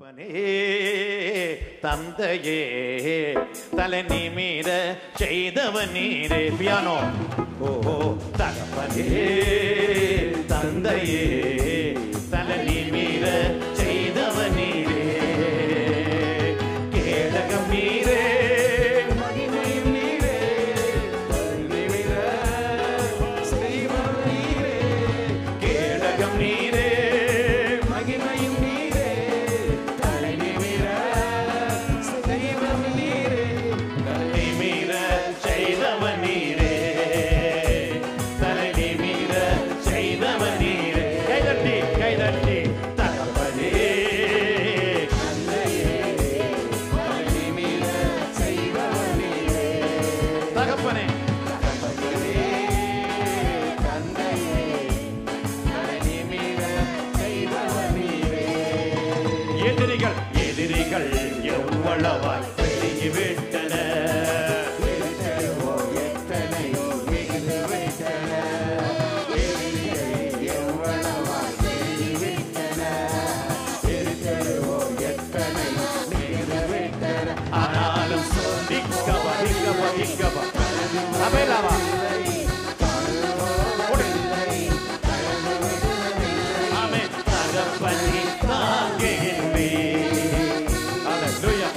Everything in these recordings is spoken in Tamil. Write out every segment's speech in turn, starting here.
தகப்பனே தந்தையே தலை நிமிர செய்தவன் நீரே. பியானோ. ஓ தகப்பனே தந்தையே தலை நிமிர செய்தவன் நீரே. கேடகம் நீரே மகிமையும் நீரே நிமிர செய்தவன் நீரே. கேடகம் நீரே மகிமையும் நீரே தலை நிமிர செய்தவன் நீரே. தலை நிமிர செய்தவன் நீரே. தலை நிமிர செய்தவன் நீரே. கைதட்டி கைதட்டி தகப்பனே தந்தையே தலை நிமிர செய்தவன் நீரே. தகப்பனே தகப்பனே தந்தையே தலை நிமிர செய்தவன் நீரே. எதிரிகள் எதிரிகள் எவ்வளவாய் பெருகி விட்டன. ஆனாலும் நிக்கவா நிக்கவா நிக்கவா அபேலாவா ஆமென். தகப்பனே தாங்குகின்றே. அல்லேலூயா.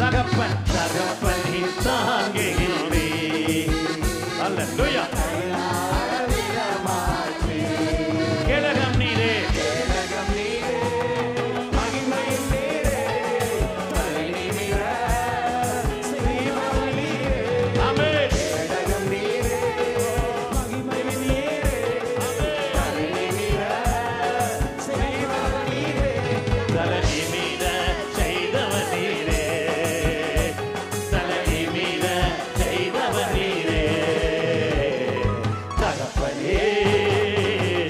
தகப்பன் தகப்பனே தாங்குகின்றே. அல்லேலூயா. கேடகம் நீரே மகிமையும் நீரே தலை நிமிர செய்தவன் நீரே. ஆமென். கேடகம் நீரே மகிமையும் நீரே தலை நிமிர செய்தவன் நீரே. தலை நிமிர செய்தவன் நீரே. தலை நிமிர செய்தவன் நீரே. தகப்பனே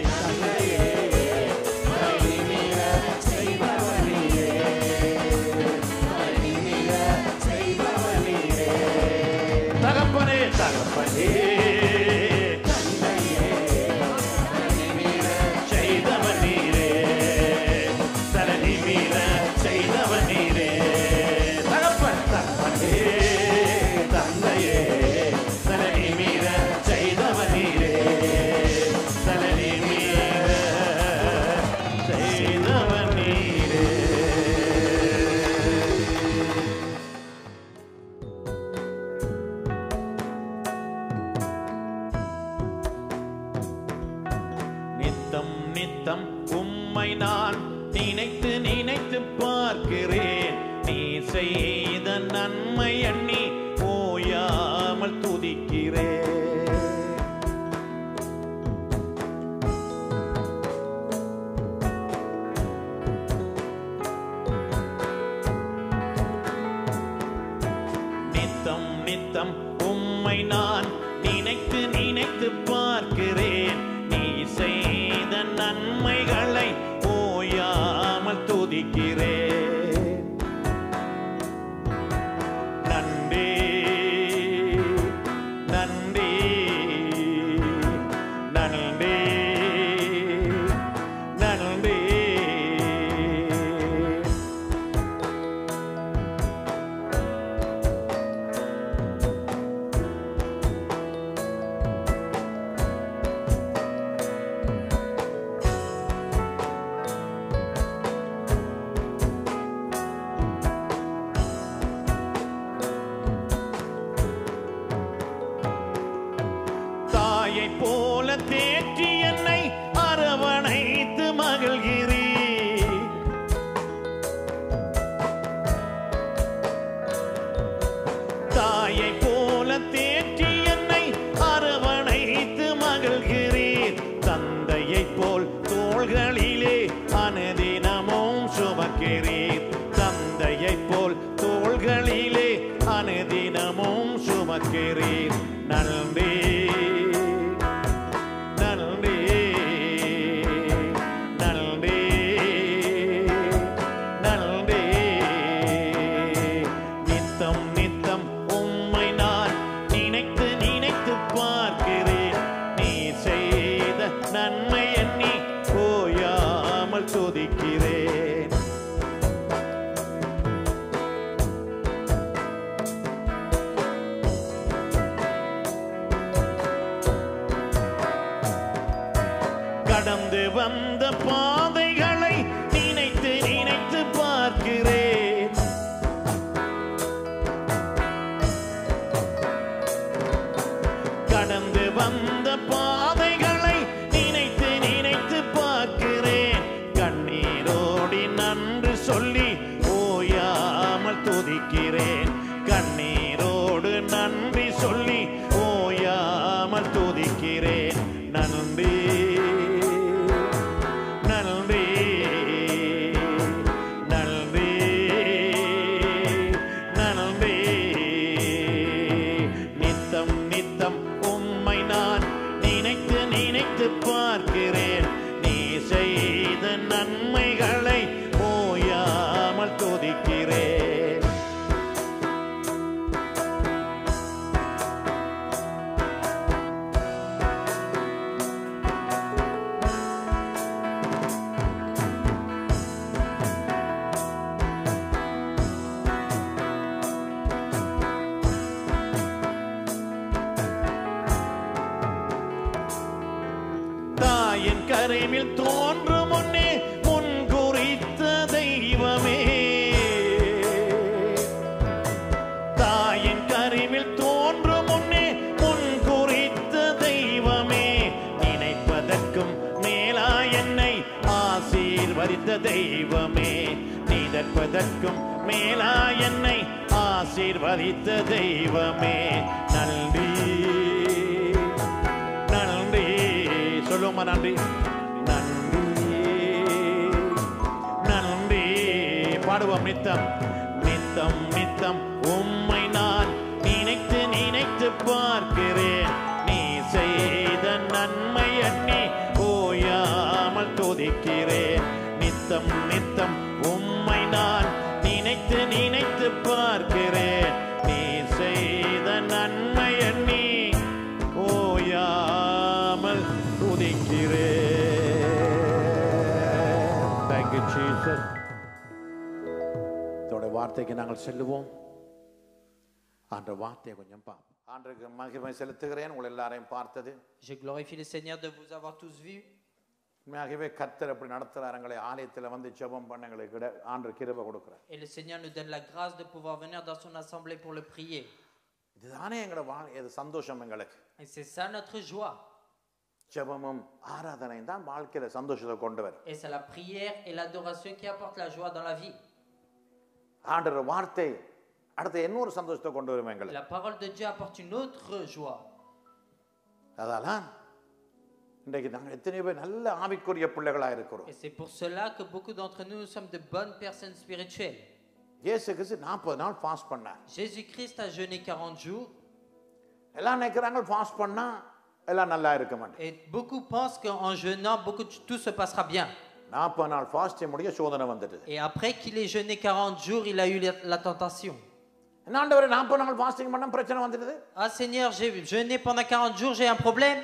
தந்தையே தலை நிமிர செய்தவன் நீரே. தலை நிமிர செய்தவன் நீரே. தகப்பனே தகப்பனே தந்தையே தலை நிமிர செய்தவன் நீரே. தலை நிமிர செய்தவன் நீரே. தகப்பன் தகப்பனே தந்தையே தலை நிமிர செய்தவன் நீரே. தலை நிமிர செய்தவன் நீரே. நித்தம் நித்தம் உம்மை நான் நினைத்து நினைத்து பார்க்கிறேன். நீ செய்த நன்மை எண்ணி ஓயாமல் துதிக்கிறேன். நித்தம் நித்தம் உம்மை நான் நினைத்து நினைத்து பார்க்கிறேன். நீ செய்த நன்மைகளை ஓயாமல் துதிக்கிறேன். நன்றி நன்றி நன்றி நன்றி. தாயை போல தேற்றி என்னை அரவணைத்து மகிழ்கிறீர். தாயை போல தேற்றி என்னை அரவணைத்து மகிழ்கிறீர். தந்தையை போல் தோள்களிலே அனுதினமும் சுமக்கிறீர். தந்தையை போல் தோள்களிலே அனுதினமும் சுமக்கிறீர். நன்றி நன்றி நன்றி நன்றி. நித்தம் நித்தம் உம்மை நான் நினைத்து நினைத்து பார்க்கிறேன். நீ செய்த நன்மை எண்ணி ஓயா நன்றி சொல்லி ஓயாமல் துதிக்கிறேன். கண்ணீரோடு நன்றி சொல்லி ஓயாமல் துதிக்கிறேன். நன்றி நன்றி நன்றி நன்றி. நித்தம் நித்தம் உம்மை நான் நினைத்து நினைத்து பார்க்கிறேன். நீ செய்த நன்மைகளை ஓயாமல் துதிக்கிறேன். தாயின் கருவில் தோன்றும் முன்னே முன் குறித்த தெய்வமே. தாயின் கருவில் தோன்றும் முன்னே முன் குறித்த தெய்வமே. நினைப்பதற்கும் மேலா என்னை ஆசீர்வதித்த தெய்வமே. நினைப்பதற்கும் மேலா என்னை ஆசீர்வதித்த தெய்வமே. நன்றி நன்றி. சொல்லுமா நன்றி நன்றி நன்றி. பாடுவோம். நித்தம் நித்தம் நித்தம் உம்மை நான் நினைத்து நினைத்து பார்க்கிறேன். நீ செய்த நன்மை எண்ணி ஓயாமல் துதிக்கிறேன். நித்தம் நித்தம் உம்மை நான் நினைத்து நினைத்து பார்க்கிறேன். நீ செய்த நன்மை எண்ணி ஓயாமல் துதிக்கிறேன். Thank you, Jesus. இதோட வார்த்தைக்கு நாங்கள் செல்லுவோம். ஆண்ட வார்த்தையை கொஞ்சம் பார்ப்போம். ஆண்டருக்கு மகிமை செலுத்துகிறேன். உங்கள் எல்லாரையும் பார்த்தது. Je glorifie le Seigneur de vous avoir tous vus. உண்மையாகவே கர்த்தர் அப்படி நடத்துகிறார். எங்களை ஆலயத்தில் வந்து ஜெபம் பண்ண எங்களுக்கு ஆண்டவர் கிருபை கொடுக்கிறார். Et le Seigneur nous donne la grâce de pouvoir venir dans son assemblée pour le prier. இதுதானே எங்களோட இது சந்தோஷம் எங்களுக்கு. Et c'est ça notre joie. ஜெபமும் ஆராதனையும் தான் வாழ்க்கையில சந்தோஷத்தை கொண்டு வரும். Et c'est la prière et l'adoration qui apportent la joie dans la vie. ஆண்டவர் வார்த்தை அடுத்து இன்னொரு சந்தோஷத்தை கொண்டு வரும் எங்களுக்கு. La parole de Dieu apporte une autre joie. அதெல்லாம் இன்றைக்கு நாங்கள் எத்தனை பேர் நல்ல ஆவிக்குரிய பிள்ளைகளாக இருக்கிறோம். Et c'est pour cela que beaucoup d'entre nous sommes de bonnes personnes spirituelles. இயேசு கிறிஸ்து 40 நாள் ஃபாஸ்ட் பண்ணார். Jésus-Christ a jeûné 40 jours. எல்லாம் நினைக்கிறாங்க ஃபாஸ்ட் பண்ணா எல்லாம் நல்லா இருக்க மாட்டேங்குது. Et beaucoup pensent qu'en jeûnant tout se passera bien. 40 நாள் ஃபாஸ்ட் முடிய சோதனை வந்துட்டது. Et après qu'il ait jeûné 40 jours, il a eu la tentation. என்ன ஆண்டவரே 40 நாள் ஃபாஸ்டிங் பண்ணா பிரச்சனை வந்துடுது. Ah Seigneur, j'ai jeûné pendant 40 jours, j'ai un problème.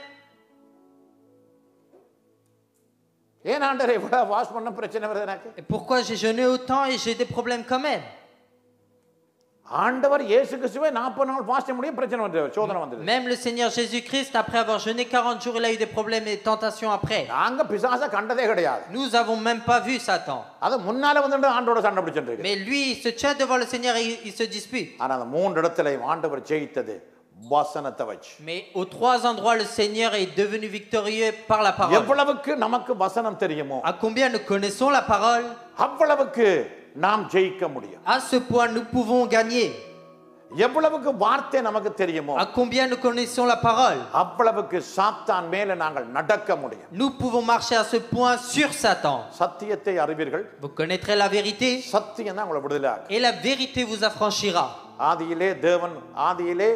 ஏன் ஆண்டவரே இவ்வளவு ஃபாஸ்ட் பண்ண பிரச்சனை வருது எனக்கு? Et pourquoi j'ai jeûné autant et j'ai des problèmes quand même? ஆண்டவர் இயேசு கிறிஸ்துவே 40 நாள் ஃபாஸ்டிங் முடிய பிரச்சனை வந்துடுது, சோதனை வந்துடுது. Même le Seigneur Jésus-Christ, après avoir jeûné 40 jours, il a eu des problèmes et tentations après. நாங்க பிசாசை கண்டதே கிடையாது. Nous avons même pas vu Satan. அது முன்னால வந்துட்டு ஆண்டவரோட சண்டை பிடிச்சிட்டு இருக்கு. Mais lui, il se tient devant le Seigneur et il se dispute. ஆனா அந்த மூன்று இடத்திலேயும் ஆண்டவர் ஜெயித்தது வசனத்தை வச்சு. Mais aux trois endroits, le Seigneur est devenu victorieux par la parole. எவ்வளவுக்கு நமக்கு வசனம் தெரியுமோ, À combien nous connaissons la parole, அவ்வளவுக்கு நாம் ஜெயிக்க முடியும். à ce point nous pouvons gagner. எவ்வளவுக்கு வார்த்தை நமக்கு தெரியுமோ, À combien nous connaissons la parole, அவ்வளவுக்கு சாத்தான் மேல நாங்கள் நடக்க முடியும். nous pouvons marcher à ce point sur Satan. சத்தியத்தை அறிவீர்கள், Vous connaîtrez la vérité சத்தியம் தான் உங்களை விடுதலையாக்கும். et la vérité vous affranchira. ஆதியிலே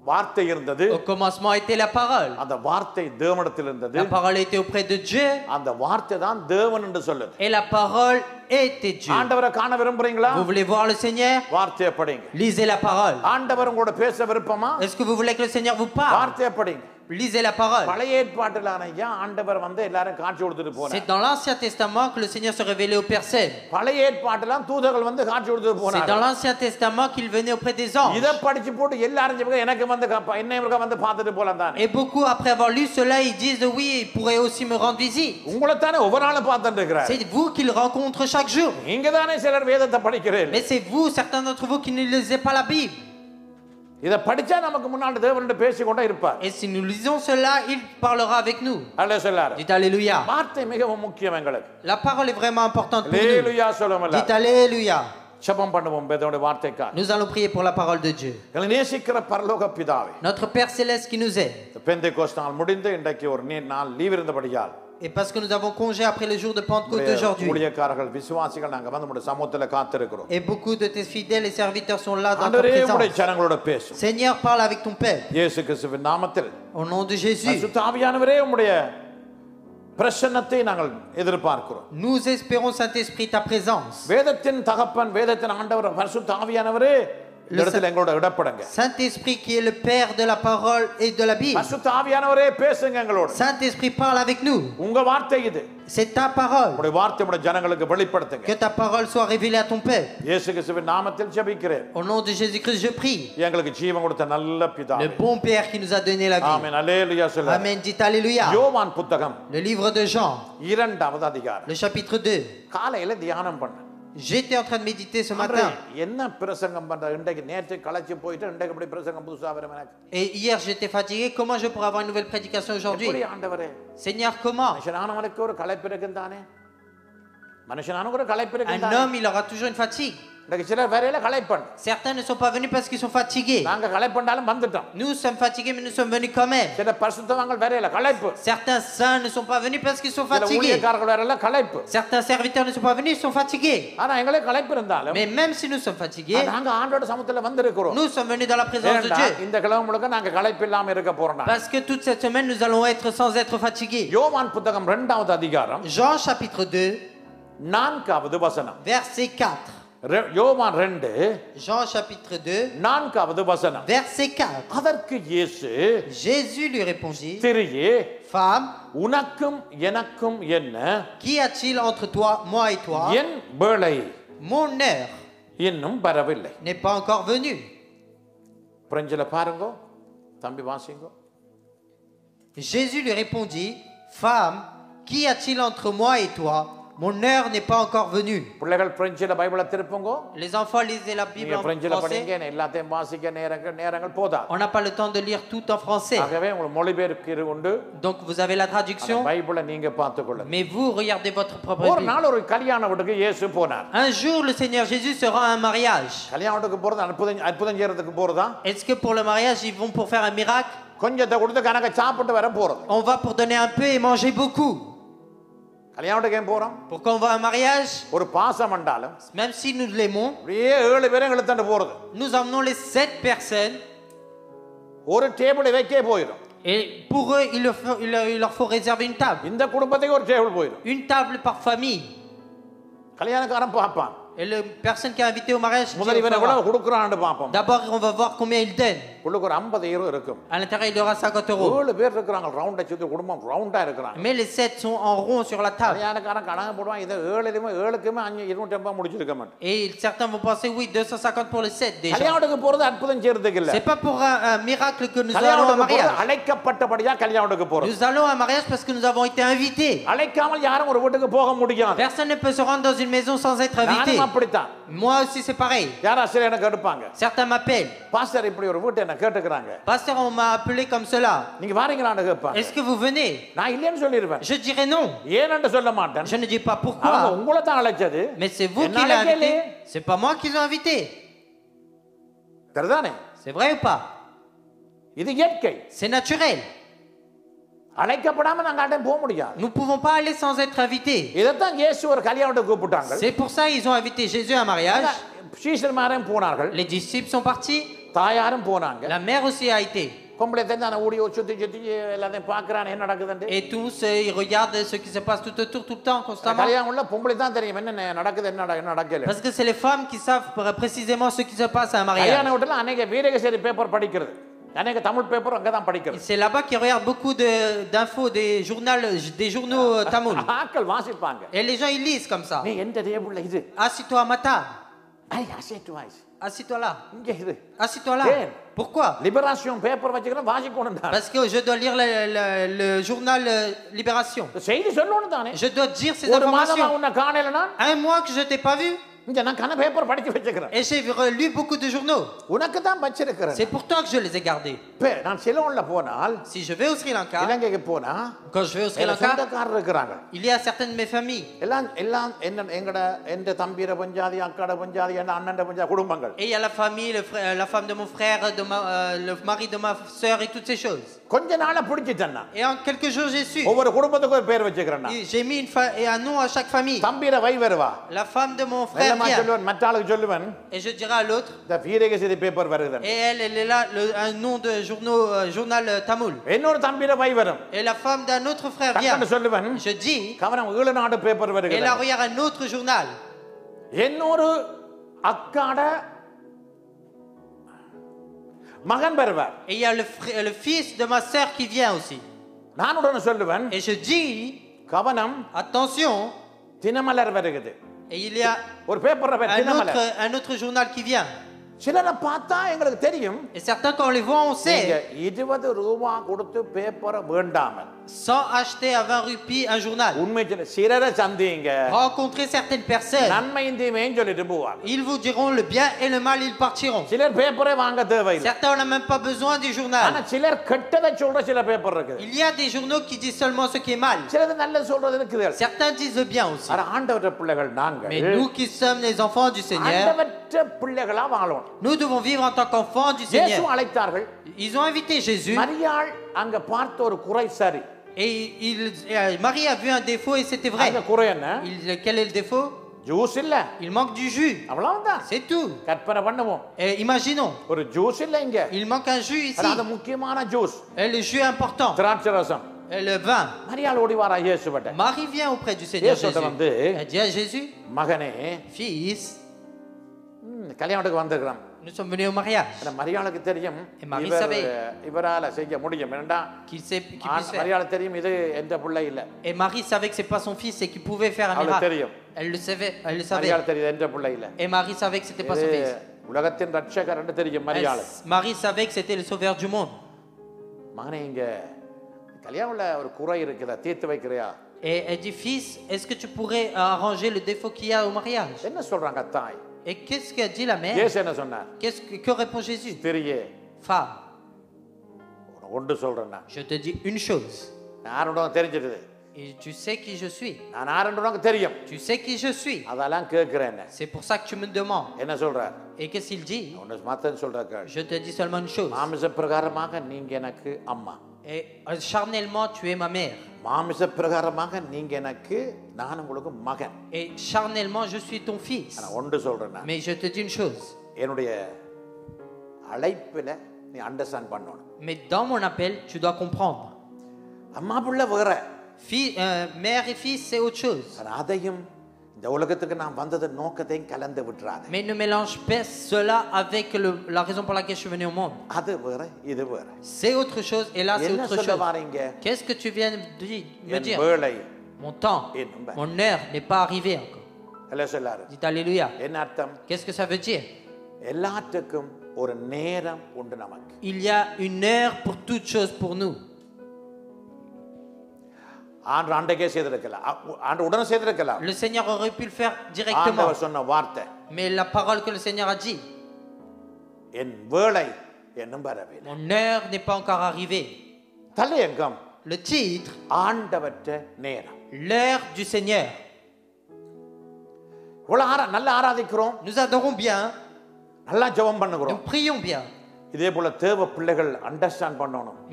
வார்த்தை இருந்தது. Au commencement était la parole. அந்த வார்த்தை தேவனிடத்தில் இருந்தது. La parole était auprès de Dieu. அந்த வார்த்தை தான் தேவன் என்று சொல்லுது. Et la parole était Dieu. ஆண்டவரை காண விரும்புறீங்களா? Vous voulez voir le Seigneur? வார்த்தையை படிங்க. Lisez la parole. ஆண்டவர் உங்களோட பேச விருப்பமா? Est-ce que vous voulez que le Seigneur vous parle? வார்த்தையை படிங்க. Lisez la parole. பழைய ஏற்பாட்டிலான ஆண்டவர் வந்து எல்லாரும் காட்சி கொடுத்துட்டு போனார். C'est dans l'Ancien Testament que le Seigneur se révélait aux personnes. பழைய ஏற்பாட்டிலாம் தூதர்கள் வந்து காட்சி கொடுத்துட்டு C'est போனார். dans l'Ancien Testament qu'il venait auprès des anges. இத படிச்சு போட்டு எல்லாரும் ஜெபங்க எனக்கு வந்து என்னைய வந்து பார்த்துட்டு போலாம் தானே. Et beaucoup après avoir lu cela, ils disent oui, il pourrait aussi me rendre visite. உங்களை தானே ஒவ்வொரு நாளும் பார்த்துட்டு இருக்கிறார். C'est vous qu'il rencontre chaque jour. நீங்க தானே சிலர் வேதத்தை படிக்கிறீர்கள். Mais c'est vous, certains d'entre vous, qui ne lisez pas la Bible. இதை படிச்சா நமக்கு முன்னாடி தேவனோட பேசிக்கொண்டே இருப்பார். Et si nous lisons cela, il parlera avec nous. அல்லேலூயா சொல்லாரு. Dites Alléluia. வார்த்தை மிகவும் முக்கியம் எங்களுக்கு. La parole est vraiment importante pour nous. அல்லேலூயா சொல்லுவோம்ல. Dites Alléluia. ஜெபம் பண்ணுவோம் தேவனுடைய வார்த்தைக்காக. Nous allons prier pour la parole de Dieu. எங்களை நேசிக்கிற பரலோக பிதாவே. Notre Père céleste qui nous aide. Pentecost நாள் முடிந்து இன்றைக்கு ஒரு நாள் லீவ் இருந்தபடியால் Et parce que nous avons congé après le jour de Pentecôte d'aujourd'hui. ஊழியக்காரர்கள் விசுவாசிகள் நாங்க வந்து உம்முடைய சமூகத்துல காத்திருக்கிறோம். Et beaucoup de tes fidèles et serviteurs sont là dans ta ஆண்டவரே உம்முடைய présence. ஜனங்களோட பேசும். Seigneur, parle avec ton peuple. இயேசு கிறிஸ்துவின் நாமத்தில் Au nom de Jésus. பரிசுத்த ஆவியானவரே உம்முடைய பிரசன்னத்தை நாங்கள் எதிர்பார்க்கிறோம். Nous espérons, Saint-Esprit, ta présence. வேதத்தின் தகப்பன் வேதத்தின் ஆண்டவர் பரிசுத்த ஆவியானவரே இந்த இடத்துல எங்களோட இடப்படுங்க. Saint-Esprit qui est le Père de la parole et de la Bible. பரிசுத்த ஆவியானவரே பேசுங்க எங்களோட. Saint-Esprit, parle avec nous. உங்க வார்த்தை இது. C'est ta parole. உம்முடைய வார்த்தை உம்முடைய ஜனங்களுக்கு வெளிப்படுத்துங்க. Que ta parole soit révélée à ton peuple. இயேசு கிறிஸ்துவின் நாமத்தில் ஜெபிக்கிறேன். Au nom de Jésus-Christ, je prie. எங்களுக்கு ஜீவன் கொடுத்த நல்ல பிதாவே. Le bon Père qui nous a donné la vie. ஆமென். அல்லேலூயா சொல்லுங்க. Amen. Dites Alléluia. யோவான் புத்தகம் Le livre de Jean, 2வது அதிகாரம். le chapitre 2. காலையில தியானம் பண்ண. J'étais en train de méditer ce matin. என்ன பிரசங்கம் பண்ற இன்றைக்கு நேற்று களைச்சு போயிட்டு இன்றைக்கு இப்படி பிரசங்கம் புதுசா வரும் எனக்கு. Et hier, j'étais fatigué. Comment je pourrais avoir une nouvelle prédication aujourd'hui? எப்படி ஆண்டவரே? Seigneur, comment? மனுஷனானவனுக்கு ஒரு களைப்பு இருக்குதானே? மனுஷனானவனுக்கு ஒரு களைப்பு Un இருக்குதானே? homme, il aura toujours une fatigue. இன்றைக்கு சிலர் வேலையில களைப்பன். Certains ne sont pas venus parce qu'ils sont fatigués. நாங்க களைப்பண்டாலும் வந்துட்டோம். Nous sommes fatigués, mais nous sommes venus quand même. சில பரிசுத்தவான்கள் வேலையில களைப்பு. Certains saints ne sont pas venus parce qu'ils sont சில fatigués. ஊழியக்காரர்கள் வேலையில களைப்பு. Certains serviteurs ne sont pas venus, ils sont fatigués. ஆனா எங்களுக்கு களைப்பு இருந்தாலும் Mais même si nous sommes fatigués, நாங்க ஆண்டவரோட சமூகத்துல வந்திருக்கிறோம். nous sommes venus dans la présence de Dieu. இந்த கிழமை முழுக்க நாங்க களைப்பு இல்லாம இருக்க போறோம். Parce que toute cette semaine, nous allons être sans être fatigués. யோவான் புத்தகம் 2வது அதிகாரம் Jean chapitre 2, 4வது வசனம். verset 4. யோவான் 2 Jean chapitre 2, 4வது வசனம். verset 4. அதற்கு இயேசு Jésus lui répondit, திரியே Femme, உனக்கும் எனக்கும் என்ன qu'y a-t-il entre toi, moi et toi? என் வேளை Mon heure இன்னும் வரவில்லை. n'est pas encore venue. பிரெஞ்சில பாருங்க தம்பி வாசிங்க. Jésus lui répondit, Femme, qu'y a-t-il entre moi et toi? Mon heure n'est pas encore venue. பிள்ளைகள் பிரெஞ்சில பைபிளை திருப்புங்க. Les enfants lisez la Bible நீங்க en பிரெஞ்சில படிங்க. français. எல்லாத்தையும் வாசிக்க நேரங்கள் போதா. On n'a pas le temps de lire tout en français. ஆகவே உங்களுக்கு மொழிபெயர்ப்பு உண்டு. Donc vous avez la traduction, பைபிளை நீங்க பார்த்துக்கொள்ளுங்க. mais vous regardez votre propre ஒரு Bible. நாள் ஒரு கல்யாண வீட்டுக்கு இயேசு போனார். Un jour, le Seigneur Jésus se rend à un mariage. கல்யாண வீட்டுக்கு போறது அற்புதம் செய்யறதுக்கு போறதா? Est-ce que pour le mariage, ils vont pour faire un miracle? கொஞ்சத்தை கொடுத்து கணக்க சாப்பிட்டு வர போறது. On va pour donner un peu et manger beaucoup. கல்யாண வீட்டுக்கு ஏன் போறோம்? Pourquoi on va à un mariage? ஒரு பாசம் மண்டாலும் Même si nous l'aimons, அப்படியே 7 பேரும் இழுத்துட்டு போறது. nous emmenons les 7 personnes ஒரு டேபிள் வைக்கே போயிடும். et pour eux, il leur faut réserver une table. இந்த குடும்பத்துக்கு ஒரு டேபிள் போயிடும். Une table par famille. கல்யாணக்காரன் பார்ப்பான். Et la personne qui a invité au mariage, dit, முதல் இவன் எவ்வளவு கொடுக்குறான்னு பார்ப்போம். d'abord, on va voir combien il donne. உள்ளுக்கு ஒரு 50 யூரோ இருக்கும். À l'intérieur, il y aura 50 euros. 7 பேர் இருக்கிறாங்க. ரவுண்டா சுத்தி குடும்பம் ரவுண்டா இருக்கிறாங்க. Mais les 7 sont en rond sur la table. கல்யாணக்காரன் கணக்கு போடுவான். இதை 7க்குமே 250 முடிச்சிருக்க மாட்டேன். Et certains vont penser, oui, 250 pour les 7 déjà. கல்யாணத்துக்கு போறது அற்புதம் செய்யறதுக்கு இல்ல. C'est pas pour un miracle que nous allons à un கல்யாணத்துக்கு போறது mariage. அழைக்கப்பட்டபடியா கல்யாணத்துக்கு போறது. Nous allons à un mariage parce que nous avons été invités. அழைக்காமல் யாரும் ஒரு வீட்டுக்கு போக முடியாது. Personne ne peut se rendre dans une maison sans être invité. நானும் அப்படித்தான். Moi aussi, c'est pareil. யாரா சில எனக்கு எடுப்பாங்க. Certains m'appellent. பாஸ்டர் இப்படி ஒரு வீட்டை என்ன கேட்டுக்கறாங்க. Pasteur, on m'a appelé comme cela. நீங்க வாரீங்களான்னு கேட்பாங்க. Est-ce que vous venez? நான் இல்லைன்னு சொல்லிருவேன். Je dirais non. ஏன்னு சொல்ல மாட்டேன். Je ne dis pas அவங்க pourquoi. உங்களை தான் அழைச்சது. Mais c'est vous qui l'avez invité. C'est pas moi qui l'ai invité. சரிதானே? C'est vrai ou pas? இது இயற்கை. C'est naturel. அழைக்கப்படாம நாங்க அட்டையும் போக முடியாது. Nous ne pouvons pas aller sans être invités. இதைத்தான் இயேசு ஒரு கல்யாணத்துக்கு கூப்பிட்டாங்க. C'est pour ça qu'ils ont invité Jésus à un mariage. சீஷர்மாரும் போனார்கள். Les disciples sont partis. தாயாரும் போனாங்க. La mère aussi a été. பொம்பளை தான் ஓடி சுத்தி சுத்தி எல்லாத்தையும் பார்க்கறான் என்ன நடக்குதுன்னு. Et tous, ils regardent ce qui se passe tout autour, tout le temps, constamment. கல்யாணம் உள்ள பொம்பளை தான் தெரியும் என்ன நடக்குது என்ன நடக்கல. Parce que c'est les femmes qui savent précisément ce qui se passe à un mariage. கல்யாண வீட்டுல அநேக வீரகேசரி பேப்பர் படிக்கிறது. அநேக தமிழ் பேப்பர் அங்க தான் படிக்கிறது. C'est là-bas qu'ils regardent beaucoup d'infos, des journaux tamouls. ஆட்கள் வாசிப்பாங்க. Et les gens, ils lisent comme ça. நீ எந்த டேபிள்ல இது? Assis-toi à ma table. ஐ அசெட் வாய்ஸ். Assis-toi là. இங்க இது. Assis-toi là. ஏன்? Pourquoi? லிபரேஷன் பேப்பர் வச்சிக்கணும் வாசிக்கணும் தான். Parce que je dois lire le journal Libération. செய்தி சொல்லணும் தானே. Je dois dire ces ஒரு மாதமா informations. உன்னை காணல நான். Un mois que je t'ai pas vu. இங்க நான் கன பேப்பர் படிச்சு வச்சிருக்கிறேன். Et j'ai lu beaucoup de journaux. உனக்கு தான் வச்சிருக்கிறேன். C'est pour toi que je les ai gardés. நான் சிலோன்ல போனால் Si je vais au Sri Lanka, இலங்கைக்கு போனா quand je vais au Sri Lanka, சொந்தக்காரர் இருக்கிறாங்க. il y a certaines de mes familles. எல்லாம் எல்லாம் எங்கட எந்த தம்பிர பஞ்சாதி அக்காட பஞ்சாதி என்ன அண்ணன் பஞ்சாதி குடும்பங்கள். Et il y a la famille, la femme de mon frère, le mari de ma sœur et toutes ces choses. கொஞ்ச நாளா பிடிச்சிட்டேன் நான். Et en quelques jours j'ai su. ஒவ்வொரு குடும்பத்துக்கு ஒரு பேர் வச்சிருக்கிறேன் நான். J'ai mis un nom à chaque famille. தம்பிர வை வருவா. La femme de mon frère vient. சொல்லுவேன் மற்றாளுக்கு சொல்லுவேன். Et je dirai à l'autre. இந்த வீரகேசரி பேப்பர் வருது. Et elle est là un nom de journal tamoul. இன்னொரு தம்பிர வை வரும். Et la femme d'un autre frère vient. நான் சொல்லுவேன். Je dis. கவனம் ஈழநாடு பேப்பர் வருது. Et là regarde un autre journal. இன்னொரு அக்காட மகன் வருவார். Et il y a le fils de ma sœur qui vient aussi. நான் உடனே சொல்லுவேன். Et je dis. கவனம். Attention. தினமலர் வருகிறது. Et il y a ஒரு paper un autre journal qui vient. சிலரை பார்த்தா எங்களுக்கு தெரியும். Et certains quand on les voit on sait. 20 ரூபாய் கொடுத்து பேப்பரை வேண்டாமல். Sans acheter à 20 rupees un journal. உண்மை சிலரை சந்திங்க. Rencontrer certaines personnes. நன்மையும் தீமையும் சொல்லிட்டு போவாங்க. Ils vous diront le bien et le mal, ils partiront. சிலர் பேப்பரே வாங்க தேவையில்லை. Certains n'ont même pas besoin du journal. ஆனா சிலர் கெட்டதை சொல்ற சில பேப்பர் இருக்கு. Il y a des journaux qui disent seulement ce qui est mal. சிலர் நல்ல சொல்றது இருக்குது. Certains disent le bien aussi. ஆண்டவருடைய பிள்ளைகள் நாங்கள். Mais nous qui sommes les enfants du Seigneur, ஆண்டவருடைய பிள்ளைகளா வாழணும். nous devons vivre en tant qu'enfants du Seigneur. இயேசு அழைத்தார்கள். Ils ont invité Jésus. மரியாள் அங்க பார்த்த ஒரு குறை சரி. Et Marie a vu un défaut et c'était vrai. அந்த குறை என்ன? Quel est le défaut? Juice இல்ல. Il manque du jus. அவ்வளவுதான். C'est tout. கற்பனை பண்ணுவோம். Et imaginons. ஒரு ஜூஸ் இல்ல இங்க. Il manque un jus ici. அது முக்கியமான juice. Et le jus important. திராட்சை ரசம். Et le vin. மரியாள் ஓடி வரா இயேசுவிட்ட. Marie vient auprès du Seigneur Jésus. Elle dit à Jésus, மகனே, fils, கல்யாணத்துக்கு வந்திருக்கிறோம். nous sommes venus au mariage. மரியாளுக்கு தெரியும் இவரால செய்ய முடியும் என்னடா மரியாளுக்கு தெரியும் இது எந்த பிள்ளை இல்ல. Et Marie savait que c'est pas son fils et qu'il pouvait faire un miracle. Elle le savait. மரியாளுக்கு தெரியும் எந்த பிள்ளை இல்ல. Et Marie savait que c'était pas son fils. உலகத்தின் ரட்சகர் என்று தெரியும் மரியாளுக்கு. Marie savait que c'était le sauveur du monde. மகனே இங்க கல்யாணம்ல ஒரு குறை இருக்குதா தீர்த்து வைக்கறியா? Et elle dit fils, est-ce que tu pourrais arranger le défaut qu'il y a au mariage? என்ன சொல்றாங்க தாய்? Et qu'est-ce qu'a dit la mère? இயேசு என்ன சொன்னார்? Que répond Jésus? ஸ்திரியே, femme, ஒன்று சொல்றேன். je te dis une chose. நான் உனக்கு தெரிஞ்சிடுது. Et tu sais qui je suis. நான் யாருன்னு உனக்கு தெரியும். Tu sais qui je suis. அதெல்லாம் கேக்குறேன். C'est pour ça que tu me demandes. என்ன சொல்றார்? Et qu'est-ce qu'il dit? ஒன்னு மாத்தன்னு சொல்றார். Je te dis seulement une chose. மாமிச பிரகாரமாக நீங்க எனக்கு அம்மா. Et charnellement tu es ma mère. மாமிச பிரகாரமாக நீங்க எனக்கு நான் உங்களுக்கு மகன். Et charnellement je suis ton fils. நான் ஒன்று சொல்றேன். Mais je te dis une chose. என்னுடைய அழைப்பில நீ அண்டர்ஸ்டாண்ட் பண்ணணும். Mais dans mon appel tu dois comprendre. அம்மா புள்ள வேற. Mère et fils c'est autre chose. அதையும் இந்த உலகத்துக்கு நான் வந்தத நோக்கத்தையும் கலந்து விட்டுறாதே. Mais ne mélange pas cela avec la raison pour laquelle je suis venu au monde. அது வேற இது வேற. C'est autre chose et là c'est autre chose. Qu'est-ce que tu viens de me dire? Mon temps, mon heure n'est pas arrivée encore. Dites alléluia. Qu'est-ce que ça veut dire? எல்லாத்துக்கும் ஒரு நேரம் உண்டு நமக்கு. Il y a une heure pour toute chose pour nous. Le Seigneur aurait pu le faire directement. Mais la parole que le Seigneur a dit, mon heure n'est pas encore arrivée. Le titre, l'heure du Seigneur. Nous adorons bien, nous prions bien.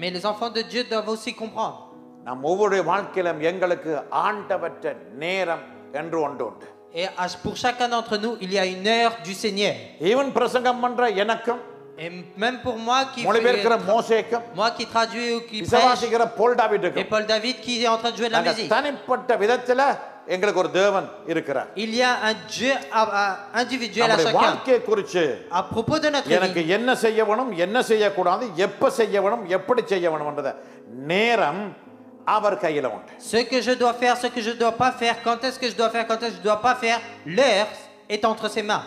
Mais les enfants de Dieu doivent aussi comprendre. நம் ஒவ்வொரு வாழ்க்கையிலும் எங்களுக்கு ஆண்டவற்ற நேரம் என்று ஒன்று உண்டு. Et pour chacun d'entre nous, il y a une heure du Seigneur. Even பிரசங்கம் பண்ற எனக்கும், et même pour moi qui மொழிபெயர்க்கிற மோசேக்கும், moi qui traduis ou qui விசுவாசிக்கிற Paul Davidக்கும், et Paul David qui est en train de jouer de la musique, தனிப்பட்ட விதத்துல எங்களுக்கு ஒரு தேவன் இருக்கிறார். Il y a un Dieu individuel à chacun. வாழ்க்கையை குறித்து à propos de notre vie, எனக்கு என்ன செய்ய வேணும், என்ன செய்ய கூடாது, எப்ப செய்ய வேணும், எப்படி செய்ய வேணும்ன்றத நேரம் அவர் கையில உண்டு. Ce que je dois faire, ce que je dois pas faire, quand est-ce que je dois faire, quand est-ce que je dois pas faire, l'heure est entre ses mains.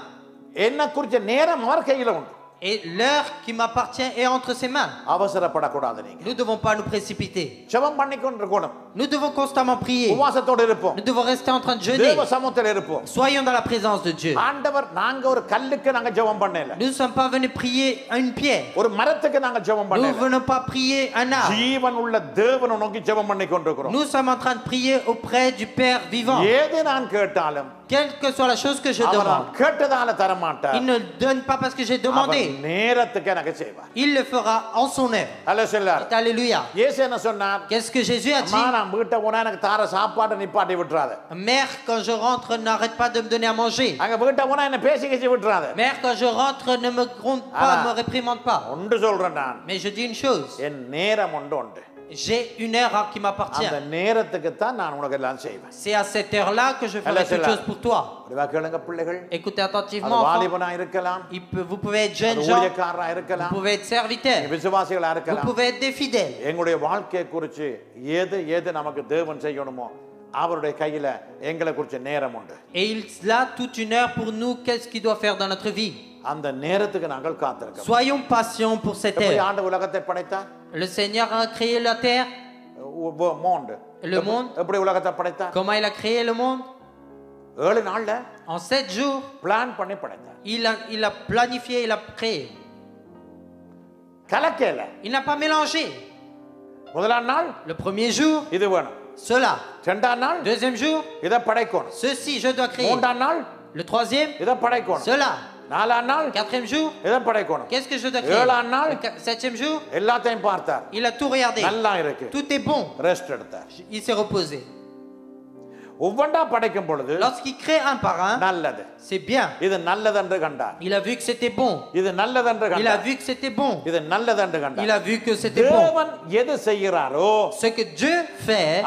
என்ன குறித்த நேரம் அவர் கையில உண்டு. Et l'heure qui m'appartient est entre ses mains. அவசரப்படக்கூடாது நீங்க. Nous devons pas nous précipiter. ஜெபம் பண்ணிக்கொண்டிருக்கணும். Nous devons constamment prier. உபவாசத்தோட இருப்போம். Nous devons rester en train de jeûner. தேவ சமூகத்தில் இருப்போம். Soyons dans la présence de Dieu. ஆண்டவர் நாங்க ஒரு கல்லுக்கு நாங்க ஜெபம் பண்ணல. Nous ne sommes pas venus prier à une pierre. ஒரு மரத்துக்கு நாங்க ஜெபம் பண்ணல. Nous ne venons pas prier à un arbre. ஜீவன் உள்ள தேவனை நோக்கி ஜெபம் பண்ணி கொண்டிருக்கிறோம். Nous sommes en train de prier auprès du Père vivant. ஏது நான் கேட்டாலும் Quelle que soit la chose que je demande, il ne donne pas parce que j'ai demandé. Il le fera en son heure. Alléluia. Qu'est-ce que Jésus a dit? Mère, quand je rentre, n'arrête pas de me donner à manger. Mère, quand je rentre, ne me gronde pas, ne me réprimande pas. Mais je dis une chose. J'ai une heure qui m'appartient. C'est à cette heure-là que je ferai quelque chose pour toi. Écoutez attentivement, enfants. Vous pouvez être jeunes gens, vous pouvez être serviteurs, vous pouvez être des fidèles. Et il a toute une heure pour nous, qu'est-ce qu'il doit faire dans notre vie. Soyons patients pour cette heure. Le Seigneur a créé la terre, le monde. Comment il a créé le monde? En 7 jours, il a planifié, il a créé. Il n'a pas mélangé. Le premier jour, cela. Deuxième jour, ceci, je dois créer. Le troisième, cela. Quatrième jour, qu'est-ce que je dois créer? Le septième jour, il a tout regardé. Tout est bon. Il s'est reposé. Lorsqu'il crée un par un, c'est bien. Il a vu que c'était bon. Il a vu que c'était bon. Il a vu que c'était bon. Ce que Dieu fait,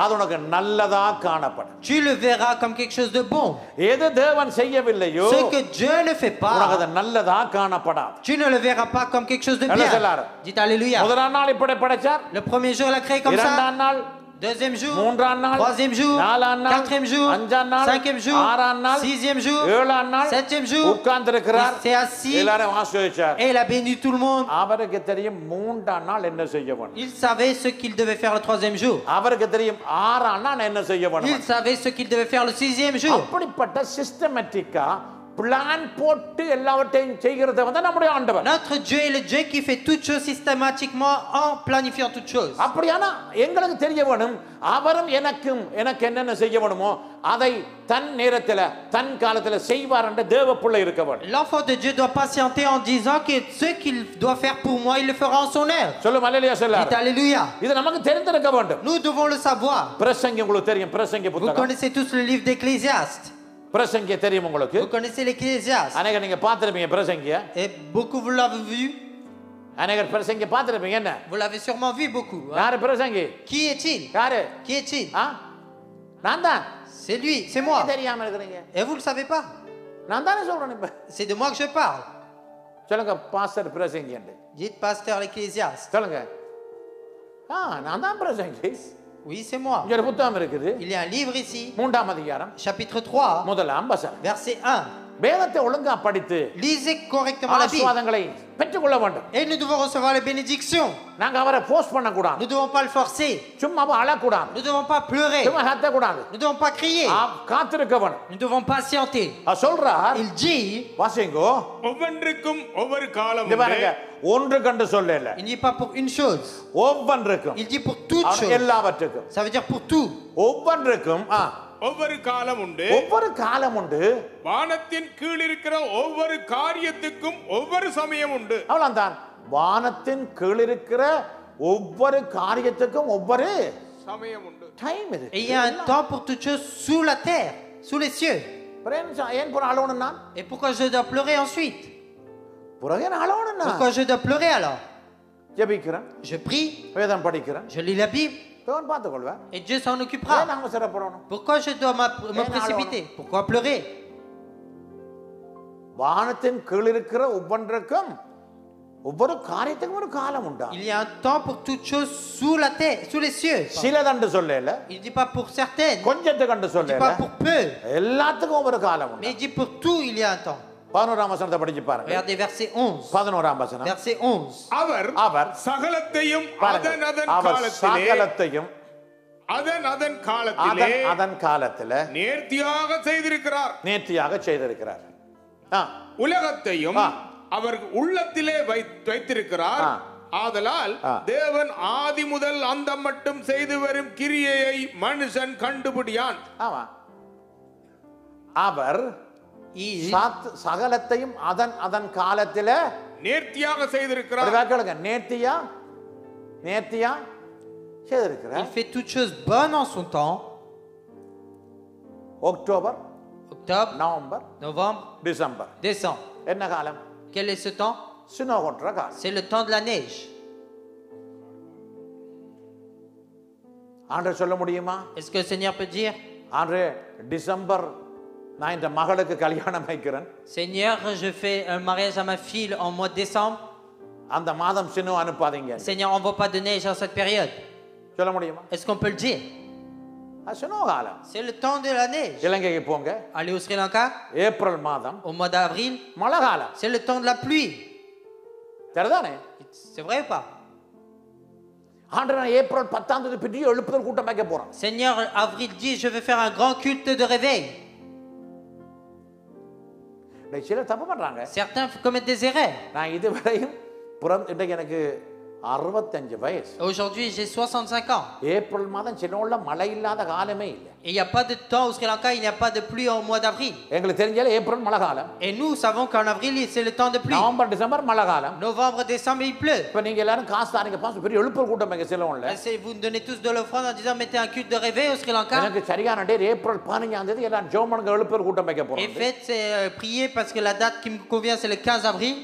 tu le verras comme quelque chose de bon. Ce que Dieu ne fait pas, tu ne le verras pas comme quelque chose de bien. Dites Alléluia. Le premier jour, il a créé comme ça. Deuxième jour, troisième jour, quatrième jour, cinquième jour, sixième jour, septième jour, il s'est assis et il a béni tout le monde. Il savait ce qu'il devait faire le troisième jour. Il savait ce qu'il devait faire le sixième jour. Notre Dieu est le Dieu qui fait toutes choses systématiquement en planifiant toutes choses. L'enfant de Dieu doit patienter en disant que ce qu'il doit faire pour moi, il le fera en son heure. Dites Alléluia. Nous devons le savoir. Vous connaissez tous le livre d'Ecclésiaste. Vous connaissez l'Ecclésiaste. Et beaucoup vous l'avez vu. Vous l'avez sûrement vu beaucoup. Qui est-il? Qui est-il? C'est lui, c'est moi. Et vous ne le savez pas. C'est de moi que je parle. Dites pasteur l'Ecclésiaste. Oui, c'est moi. Il y a un livre ici, chapitre 3, verset 1. Lisez correctement la Bible. Et nous devons recevoir les bénédictions. Nous ne devons pas le forcer. Nous ne devons pas pleurer. Nous ne devons pas crier. Nous devons patienter. Il dit, il ne dit pas pour une chose. Il dit pour toute chose. Ça veut dire pour tout. ஒவ்வொரு காலம் உண்டு வானத்தின் கீழ் இருக்கிற ஒவ்வொரு காரியத்துக்கும் ஒவ்வொரு சமயம் உண்டு அவ்வளவுதான் வானத்தின் கீழ் இருக்கிற ஒவ்வொரு காரியத்துக்கும் ஒவ்வொரு சமயம் உண்டு டைம் இது il y a un temps pour toute chose sous la terre sous les cieux ஏன் போற அழணும் நான் et pourquoi je dois pleurer ensuite புறகே அழணும் நான் pourquoi je dois pleurer alors ஜெபிக்கிறேன் je prie வேதம் படிக்கிறேன் je lis la Bible et Dieu s'en occupera. Pourquoi je dois me précipiter? Pourquoi pleurer? Il y a un temps pour toute chose sous la terre, sous les cieux. Il ne dit pas pour certaines. Il ne dit pas pour peu. Mais il dit pour tout il y a un temps. Regardez verset 11. Verset 11. அவர் சகலத்தையும் அதன் காலத்திலே அதன் காலத்திலே நேர்த்தியாக செய்திருக்கிறார். உலகத்தையும் அவர் உள்ளத்திலே வைத்திருக்கிறார். ஆதலால் தேவன் ஆதி முதல் அந்த மட்டும் செய்து வரும் கிரியையை மனுஷன் கண்டுபிடியான். அவர் சகலத்தையும் அதன் காலத்திலே நேர்த்தியாக செய்திருக்கிறார். நேர்த்தியா செய்திருக்கிறார். Il fait toutes choses bonnes en son temps. Octobre, Novembre, Décembre. என்ன காலம்? Quel est ce temps? Snow கொட்டுற காலம். C'est le temps de la neige. ஆண்டவர் சொல்ல முடியுமா? Est-ce que le Seigneur peut dire? ஆண்டவரே டிசம்பர் நான் இந்த மகளுக்கு கல்யாணம் வைக்கிறேன். Seigneur, je fais un mariage à ma fille en mois de décembre. அந்த மாதம் snow அனுப்பாதீங்க. Seigneur, envoie pas de neige en cette période. சொல்ல முடியுமா? Est-ce qu'on peut le dire? snow காலம். C'est le temps de la neige. இலங்கைக்கு போங்க. Allez au Sri Lanka. April மாதம். Au mois d'avril. மழை காலம். C'est le temps de la pluie. சரிதானே? C'est vrai ou pas? ஆண்டவர் ஏப்ரல் 10ஆம் தேதி பெரிய எழுப்புதல் கூட்டம் வைக்க போறோம். Seigneur, avril dit je vais faire un grand culte de réveil. சிலர் தப்பு பண்றாங்க. Certains commettent des erreurs. நான் இதுவரையும் இன்றைக்கு எனக்கு 65 வயசு. Aujourd'hui, j'ai 65 ans. ஏப்ரல் மாதம் சின்னோள்ள மழை இல்லாத காலமே இல்ல. Et il n'y a pas de temps au Sri Lanka, il n'y a pas de pluie au mois d'avril. எங்களுக்கு தெரிஞ்சால ஏப்ரல் மழை காலம். Et nous savons qu'en avril, c'est le temps de pluie. November December மழை காலம். Novembre, décembre, il pleut. இப்ப நீங்க எல்லாரும் காசு தாரீங்க பாஸ் பெரிய எழுப்புதல் கூட்டம் வைக்க சிலோன்ல. Vous nous donnez tous de l'offrande en disant mettez un culte de réveil au Sri Lanka. எனக்கு சரியான டேட் ஏப்ரல் 15ஆம் தேதி எல்லாரும் ஜோமனுக்கு எழுப்புதல் கூட்டம் வைக்க போறோம். Et faites prier parce que la date qui me convient c'est le 15 avril.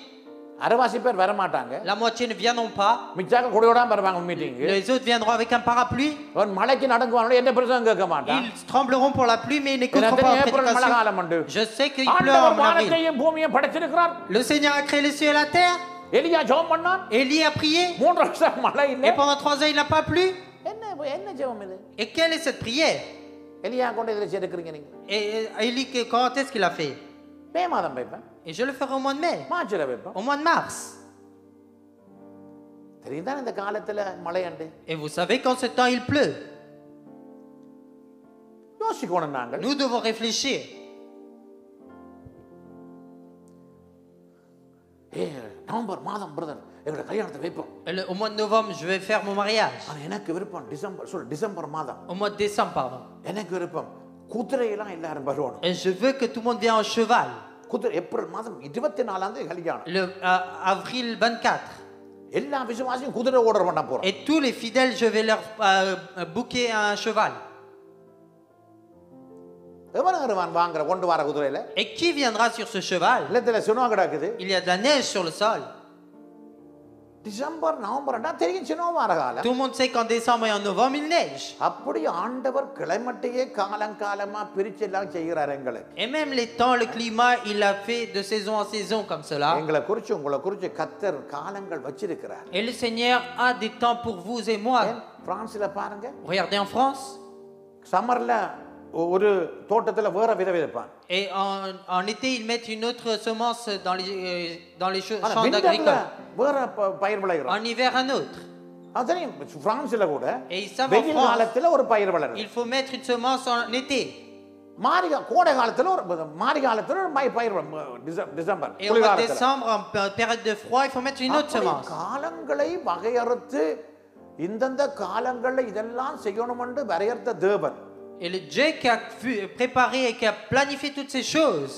அரவாசி பேர் வர மாட்டாங்க. La moitié ne viendront pas. மிச்சாக கொடியோட வருவாங்க meeting. Les autres viendront avec un parapluie. மழைக்கு நடக்குவாங்க என்ன பிரச்சனை கேட்க மாட்டாங்க. Ils trembleront pour la pluie mais ils n'écouteront pas la prédication. Je sais qu'il pleut en avril. பூமியை படைச்சிருக்கிறார். Le Seigneur a créé les cieux et la terre. எலியா ஜெபம் பண்ணான். Élie a prié. 3 வருஷம் மழை இல்ல. Et pendant 3 ans il n'a pas plu. என்ன ஜெபம் இது? Et quelle est cette prière? எலியா கொண்டு இதுல சேர்க்கிறீங்க நீங்க. Et Élie quand est-ce qu'il a fait? மே மாதம் வைப்பேன். Et je le ferai au mois de mai. மார்ச்ல வைப்பேன். Au mois de mars. தெரியுதா இந்த காலத்துல மழை and. Et vous savez qu'en ce temps il pleut. யோசிக்கணும் நாங்கள். Nous devons réfléchir. நவம்பர் மாதம் பிரதர் எங்க கல்யாணத்தை வைப்போம். Au mois de novembre je vais faire mon mariage. ஆனா எனக்கு விருப்பம் டிசம்பர் மாதம். Au mois de décembre pardon. எனக்கு விருப்பம் குதிரையெல்லாம் எல்லாரும் வருவாங்க. Et je veux que tout le monde vienne en cheval. குதிரை ஏப்ரல் மாதம் 24ஆம் தேதி கல்யாணம். Le avril 24. எல்லா விசுவாசியும் குதிரை ஆர்டர் பண்ண போறோம். Et tous les fidèles je vais leur booker un cheval. எவன் வருவான் வாங்குற கொண்டு வர குதிரையில? Et qui viendra sur ce cheval? இல்லத்துல சுனோ கிடக்குது. Il y a de la neige sur le sol. December நவம்பர்னா தெரியும் சுனோ வர காலம். Tout le monde sait qu'en décembre et en novembre il neige. அப்படி ஆண்டவர் கிளைமேட்டையே காலங்காலமா பிரிச்சு எல்லாம் செய்கிறார் எங்களுக்கு. Et même les temps le climat il a fait de saison en saison comme cela. எங்களை குறிச்சு உங்களை குறிச்சு கர்த்தர் காலங்கள் வச்சிருக்கிறார். Et le Seigneur a des temps pour vous et moi. பிரான்ஸ்ல பாருங்க. Regardez en France. சம்மர்ல ஒரு தோட்டத்துல வேற விதை விதைப்பான். Et en été ils mettent une autre semence dans les champs agricoles. வேற பயிர் விளைகிறான். En hiver un autre. அதனே பிரான்ஸ்ல கூட Et ils savent en France. காலத்துல ஒரு பயிர் வளரும். Il faut mettre une semence en été. கோடை காலத்துல ஒரு மாரி காலத்துல ஒரு பயிர் December. Et au mois de décembre en période de froid il faut mettre une autre semence. காலங்களை வகையறுத்து இந்தந்த காலங்கள்ல இதெல்லாம் செய்யணும் என்று வரையறுத்த தேவன். Et le Dieu qui a préparé et qui a planifié toutes ces choses.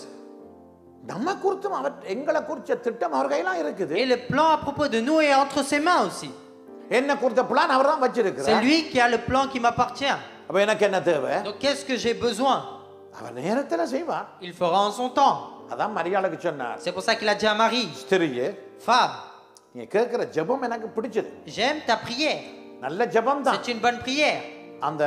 நம்ம குறித்தும் அவர் எங்களை குறிச்ச திட்டம் அவர் கையில இருக்குது. Et le plan à propos de nous est entre ses mains aussi. என்ன குறித்த பிளான் அவர் தான் வச்சிருக்கிறார். C'est lui qui a le plan qui m'appartient. அப்ப எனக்கு என்ன தேவை? Donc qu'est-ce que j'ai besoin? அவர் நேரத்துல செய்வார். Il fera en son temps. அதான் மரியாளுக்கு சொன்னார். C'est pour ça qu'il a dit à Marie. ஸ்திரியே, femme, நீ கேக்குற ஜெபம் எனக்கு பிடிச்சது. J'aime ta prière. நல்ல ஜெபம் தான். C'est une bonne prière. அந்த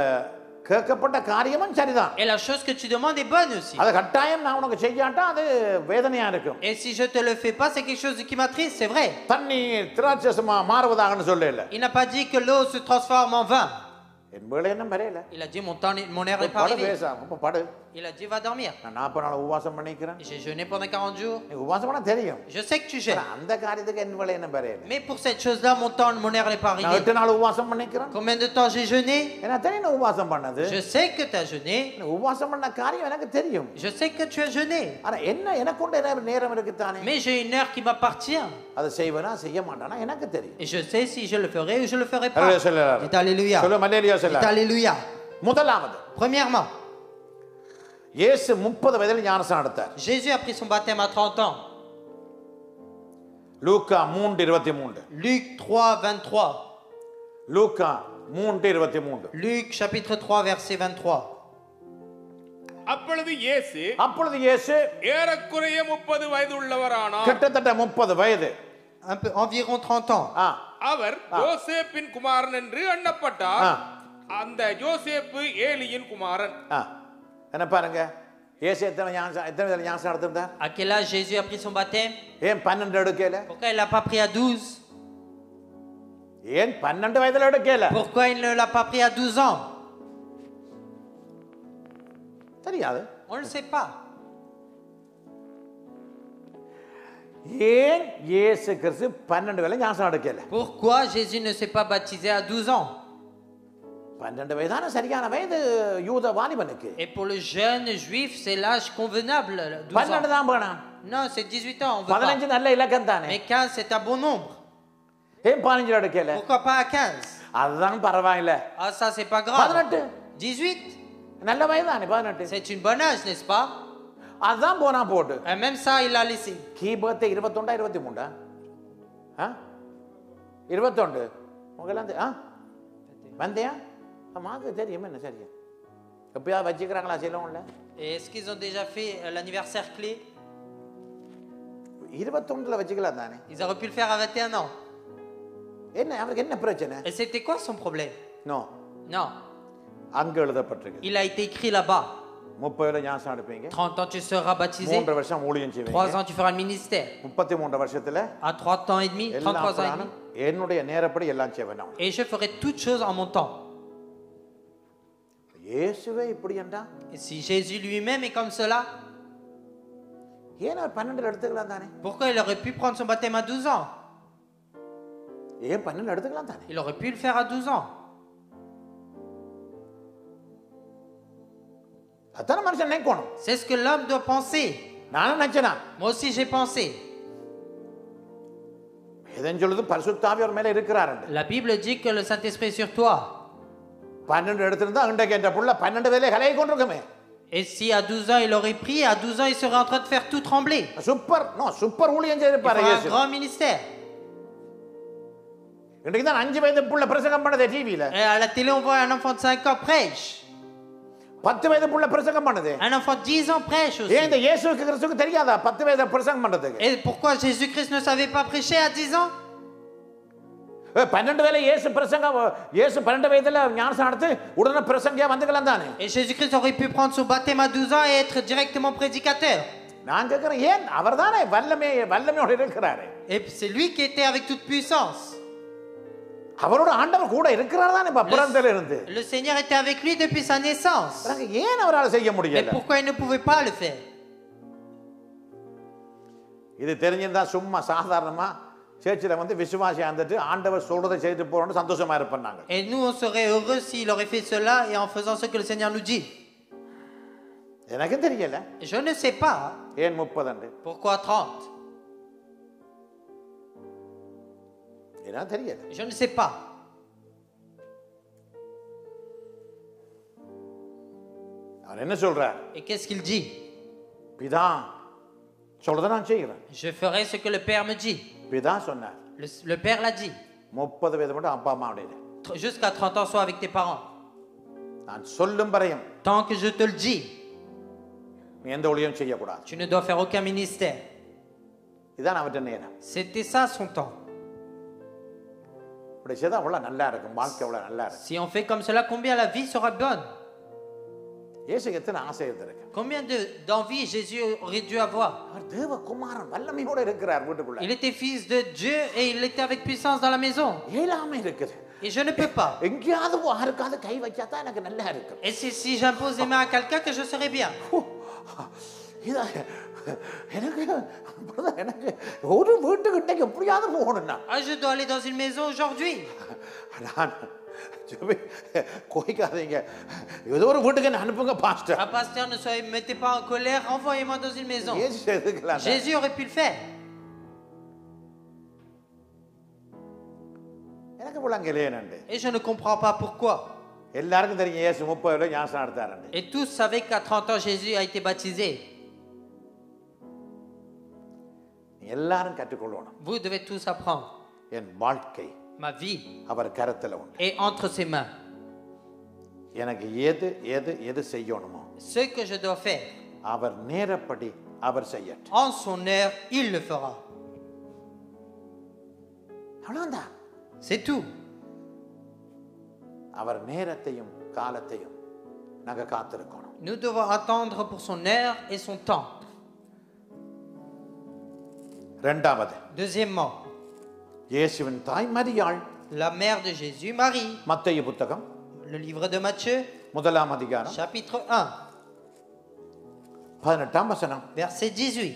கேட்கப்பட்ட காரியமும் சரிதான். Et la chose que tu demandes est bonne aussi. அது கட்டாயம் நான் உனக்கு செய்யாட்டா அது வேதனையா இருக்கும். Et si je te le fais pas c'est quelque chose qui m'attriste, c'est vrai. தண்ணி திராட்சரசமா மாறுவதாகன்னு சொல்லல. Il n'a pas dit que l'eau se transforme en vin. என் வேளை என்ன மறையல. Il a dit mon air est pas arrivé. படு. Il a dit va dormir. நான் 40 நாள் உபவாசம் பண்ணிக்கிறேன். J'ai jeûné pendant 40 jours. நீ உபவாசம் பண்ண தெரியும். Je sais que tu jeûnes. அந்த காரியத்துக்கு என்ன வேலை என்ன பரையல. Mais pour cette chose-là, mon heure n'est pas நான் arrivée. 8 நாள் உபவாசம் பண்ணிக்கிறேன். Combien de temps j'ai jeûné? என்ன தெரியும் உபவாசம் பண்ணது? Je sais que tu as jeûné. உபவாசம் பண்ண காரியம் எனக்கு தெரியும். Je sais que tu as jeûné. ஆனா என்ன எனக்கு கொண்ட நேரம் இருக்கு தானே. Mais j'ai une heure qui m'appartient. அதை செய்வேனா செய்ய மாட்டானா எனக்கு தெரியும். Et je sais si je le ferai ou je le ferai pas. Alléluia. Dites alléluia. சொல்லுங்க அல்லேலூயா சொல்லுங்க. Dites alléluia. முதலாவது. Premièrement, இயேசு 30 வயதில் ஞானஸ்நானம் எடுத்தார். Jésus a pris son baptême à 30 ans. Luca 3:23. Luc 3:23. Luca 3:23. Luc chapitre 3 verset 23. அப்பொழுது இயேசு ஏறக்குறைய 30 வயது உள்ளவரானார். கிட்டத்தட்ட 30 வயது. Environ 30 ans. அவர் யோசேப்பின் குமாரன் என்று எண்ணப்பட்டார். அந்த யோசேப்பு ஏலியின் குமாரன். என்ன பாருங்க, இயேசு எத்தனை வயதில் ஞானஸ்நானம் எடுத்தார்? À quel âge Jésus a pris son baptême? ஏன் 12 எடுக்கல? Pourquoi il l'a pas pris à 12? ஏன் 12 வயதில் எடுக்கல? Pourquoi il ne l'a pas pris à 12 ans? தெரியாது. On ne le sait pas. ஏன் இயேசு கிறிஸ்து 12 வயதில் ஞானஸ்நானம் எடுக்கல? Pourquoi Jésus ne s'est pas baptisé à 12 ans? 12 வயதான சரியான வயது யூத வாலிபனுக்கு. Et pour le jeune juif, c'est l'âge convenable, 12 ans. 12 தான் வேணும். Non, c'est 18 ans, on veut pas. 15 நல்ல இலக்கம் தானே. Mais 15, c'est un bon nombre. ஏன் 15 எடுக்கல? Pourquoi pas à 15? அதுதான் பரவாயில்லை. Ah, ça, c'est pas grave. 18. 18? நல்ல வயது தானே 18. C'est une bonne âge, n'est-ce pas? அதுதான் போனா போடு. Et même ça, il l'a laissé. கீபத்தை 21 23 21 உங்களாம் வந்தியா? மாக்கு தெரியும் என்ன சரியா எப்பயா வச்சுக்கிறாங்களா சிலவங்கள? Et est-ce qu'ils ont déjà fait l'anniversaire clé? 21ல வச்சுக்கலாம் தானே. Ils auraient pu le faire à 21 ans. என்ன அவருக்கு என்ன பிரச்சனை? Et c'était quoi son problème? No Non. அங்க எழுதப்பட்டிருக்கு. Il a été écrit là-bas. 30 ஞானஸ்நானம் எடுப்பீங்க. 30 ans, tu seras baptisé. 3 வருஷம் ஊழியம் செய்வீங்க. 3 ans, tu feras le ministère. 33 வருஷத்துல À 30 ans et demi, 33 ans et demi. என்னுடைய நேரப்படி எல்லாம் செய்வேன். Et je ferai toutes choses en mon temps. இயேசுவே இப்படி என்றா? Et si Jésus lui-même est comme cela, ஏன் 12 எடுத்துக்கலாம் தானே? pourquoi il aurait pu prendre son baptême à 12 ans? ஏன் 12 எடுத்துக்கலாம் தானே? Il aurait pu le faire à 12 ans. அத்தனை மனுஷன் நினைக்கணும். C'est ce que l'homme doit penser. நானும் நினைச்சேனா? Moi aussi j'ai pensé. எதன் சொல்லுது பரிசுத்த ஆவியார் மேல இருக்கிறார். La Bible dit que le Saint-Esprit est sur toi. 12 எடுத்திருந்தா அண்டை கேட்ட புள்ள 12 வேலை கலையை கொண்டிருக்குமே. Et si à 12 ans il aurait pris, à 12 ans il serait en train de faire tout trembler. Super ஊழியம் செய்திருப்பாரு Il இயேசு. fera un grand ministère. இன்னைக்கு தான் 5 வயது புள்ள பிரசங்கம் பண்ணதே டிவில. Et à la télé on voit un enfant de 5 ans prêche. 10 வயது புள்ள பிரசங்கம் பண்ணதே. Un enfant de 10 ans prêche aussi. ஏன் இந்த இயேசு கிறிஸ்துவுக்கு தெரியாதா 10 வயது பிரசங்கம் பண்றதுக்கு? Et pourquoi Jésus-Christ ne savait pas prêcher à 10 ans? 12 வேளை இயேசு 12 வயதுல ஞானஸ்நானம் எடுத்து உடனே பிரசங்கியா வந்துக்கலாம் தானே. Et Jésus-Christ aurait pu prendre son baptême à 12 ans et être directement prédicateur. நான் கேக்குறேன் ஏன் அவர்தானே வல்லமையோட இருக்கிறாரு. Et c'est lui qui était avec toute puissance. அவரோட ஆண்டவர் கூட இருக்கிறார் தானே பிறந்ததில இருந்து. Le Seigneur était avec lui depuis sa naissance. ஏன் அவரால செய்ய முடியல? Mais pourquoi il ne pouvait pas le faire? இது தெரிஞ்சிருந்தா சும்மா சாதாரணமா சேர்ச்சில வந்து விசுவாசி ஆந்துட்டு ஆண்டவர் சொல்றதை செய்து போறோம்னு சந்தோஷமா இருப்பாங்க. Et nous on serait heureux s'il aurait fait cela et en faisant ce que le Seigneur nous dit. எனக்கு தெரியல. Je ne sais pas. ஏன் 30? Pourquoi 30? எனக்கு தெரியல. Je ne sais pas. அவர் என்ன சொல்றார்? Et qu'est-ce qu'il dit? பிதா சொல்றத நான் செய்கிறேன். Je ferai ce que le Père me dit. பிதா சொன்னார். Le Père l'a dit. 30 வயது மட்டும் அப்பா அம்மா உடையது. Jusqu'à 30 ans sois avec tes parents. நான் சொல்லும் வரையும் Tant que je te le dis, நீ எந்த ஊழியம் செய்ய கூடாது. tu ne dois faire aucun ministère. இதான் அவட்ட நேரம். C'était ça son temps. இப்படி செய்தா அவ்வளவு நல்லா இருக்கும், வாழ்க்கை அவ்வளவு நல்லா இருக்கும். Si on fait comme cela, combien la vie sera bonne? இயேசுக்கு எத்தனை ஆசை இருந்திருக்கு. Combien d'envie Jésus aurait dû avoir? அவர் தேவகுமாரன் வல்லமையோட இருக்கிறார் வீட்டுக்குள்ள. Il était fils de Dieu et il était avec puissance dans la maison. இயலாமை இருக்குது. Et je ne peux pas. எங்கயாவது யாருக்காவது கை வச்சா தான் எனக்கு நல்லா இருக்கும். Et c'est si j'impose les mains à quelqu'un que je serai bien. இதா எனக்கு எனக்கு ஒரு வீட்டுக்கிட்ட எப்படியாவது போகணும்னா. Ah, je dois aller dans une maison aujourd'hui. நான் கோயிக்காதீங்க. ஏதோ ஒரு வீட்டுக்கு என்ன அனுப்புங்க pastor. Ah, pasteur, ne soyez, mettez pas en colère, envoyez-moi dans une maison. Jésus aurait pu le faire. எனக்கு புலங்கலேனண்டு. Et je ne comprends pas pourquoi. எல்லாருக்கும் தெரியும் இயேசு 30 ஞானஸ்நானம் எடுத்தாருன்னு. Et tous savaient qu'à 30 ans Jésus a été baptisé. எல்லாரும் கற்றுக்கொள்ளணும். Vous devez tous apprendre. என் வாழ்க்கை Ma vie அவர் கரத்துல உண்டு. est entre ses mains. எனக்கு எது செய்யணுமோ Ce que je dois faire, அவர் நேரப்படி அவர் செய்யட்டும். en son heure, il le fera. அவ்வளவுதான். C'est tout. அவர் நேரத்தையும் காலத்தையும் நாங்க காத்திருக்கணும். Nous devons attendre pour son heure et son temps. இரண்டாவது, Deuxièmement, இயேசுவின் தாய் மரியாள், la mère de Jésus, Marie. மத்தேயு புத்தகம் Le livre de Matthieu, முதலாம் அதிகாரம் chapitre 1, 18ஆம் வசனம். verset 18.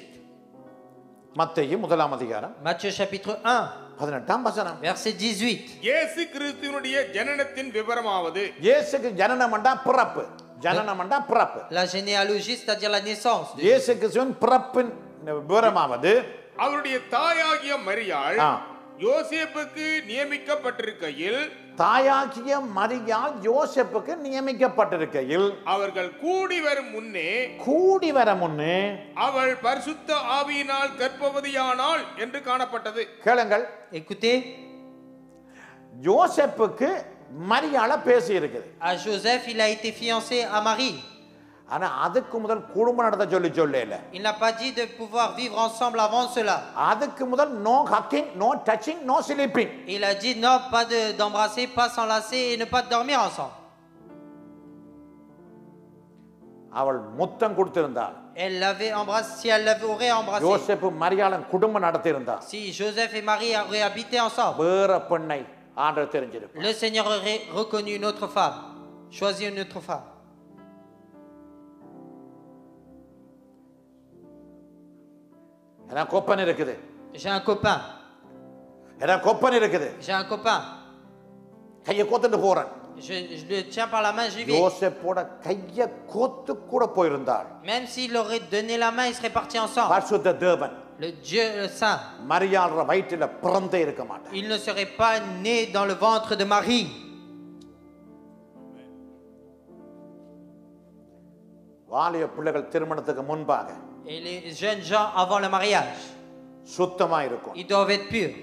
மத்தேயு முதலாம் அதிகாரம் Matthieu chapitre 1, 18ஆம் வசனம். verset 18. இயேசு கிறிஸ்துவினுடைய ஜனனத்தின் விவரமாவது. இயேசுக்கு ஜனனம்ண்டா பிறப்பு. ஜனனம்ண்டா பிறப்பு. La généalogie, c'est-à-dire la naissance. இயேசு கிறிஸ்துவின் பிறப்பின் விவரமாவது அவருடைய தாயாகிய மரியாள் யோசேப்புக்கு நியமிக்கப்பட்டிருக்கையில், தாயாகிய மரியாள் யோசேப்புக்கு நியமிக்கப்பட்டிருக்கையில் அவர்கள் கூடி வர முன்னே அவள் பரிசுத்த ஆவியினால் கர்ப்பவதியானாள் என்று காணப்பட்டது. கேளுங்கள். Écoutez, யோசேப்புக்கு மரியாள பேசி இருக்குது. à Joseph, il a été fiancé à Marie. ஆனா அதுக்கு முதல் குடும்பம் நடத்த சொல்லல. Il n'a pas dit de pouvoir vivre ensemble avant cela. அதுக்கு முதல் no hugging, no touching, no sleeping. Il a dit non, pas d'embrasser, pas s'enlacer et ne pas dormir ensemble. அவள் முத்தம் கொடுத்திருந்தாள். Elle l'avait embrassé, si elle l'aurait embrassé. யோசேப்பு மரியாளன் குடும்பம் நடத்தி இருந்தார். Si Joseph et Marie auraient habité ensemble, வேற பெண்ணை ஆண்டவர் தெரிஞ்சிருப்பார். le Seigneur aurait reconnu une autre femme, choisi une autre femme. எனக்கு கொப்பன் இருக்குது. J'ai un copain. எனக்கு கொப்பன் இருக்குது. J'ai un copain. கையை கோத்துட்டு போறேன். Je le tiens par la main, j'y vais. யோசேப்போட கையை கோத்து கூட போயிருந்தாள். Même s'il aurait donné la main, ils seraient partis ensemble. பரிசுத்த தேவன், Le Dieu le Saint, மரியாள் வயிற்றில பிறந்தே இருக்க மாட்டார். il ne serait pas né dans le ventre de Marie. வாலிய பிள்ளைகள் திருமணத்துக்கு முன்பாக Et les jeunes gens avant le mariage, சுத்தமா இருக்கும். ils doivent être purs.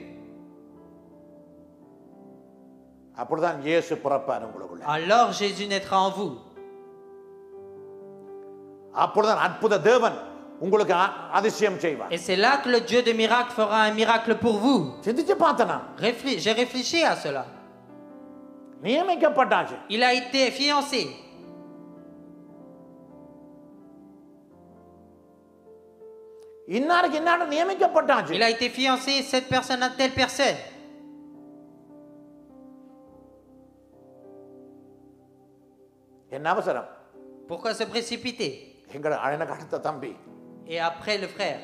அப்படிதான் இயேசு பிறப்பார் உங்களுக்குள்ள. Alors Jésus naîtra en vous. அப்படிதான் அற்புத தேவன் உங்களுக்கு அதிசயம் செய்வார். Et c'est là que le Dieu de miracle fera un miracle pour vous. சிந்திச்சு பார்த்தனா. J'ai réfléchi à cela. நியமிக்கப்பட்டாச்சு. Il a été fiancé. இன்னாருக்கு இன்னாரு நியமிக்கப்பட்டாச்சு. Il a été fiancé, cette personne à telle personne. என்ன அவசரம்? Pourquoi se précipiter? எங்க அண்ணனுக்கு அடுத்த தம்பி. Et après le frère.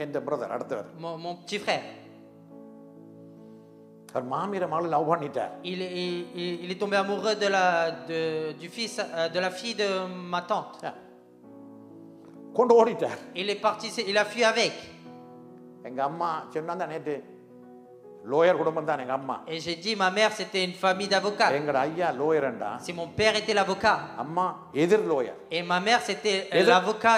எந்த பிரதர் அடுத்தவர். Mon petit frère. அவர் மாமியார மகளை லவ் பண்ணிட்டார். Il est tombé amoureux du fils de la fille de ma tante. கொண்டு ஓடிட்டார். Il est parti, il a fui avec. எங்க அம்மா சொன்னாங்க நேத்து லோயர் குடும்பம் தான் எங்க அம்மா. Et j'ai dit ma mère c'était une famille d'avocats. எங்க ஐயா லோயர்ண்டா. Si mon père était l'avocat. அம்மா எதிர் lower. Et ma mère c'était l'avocat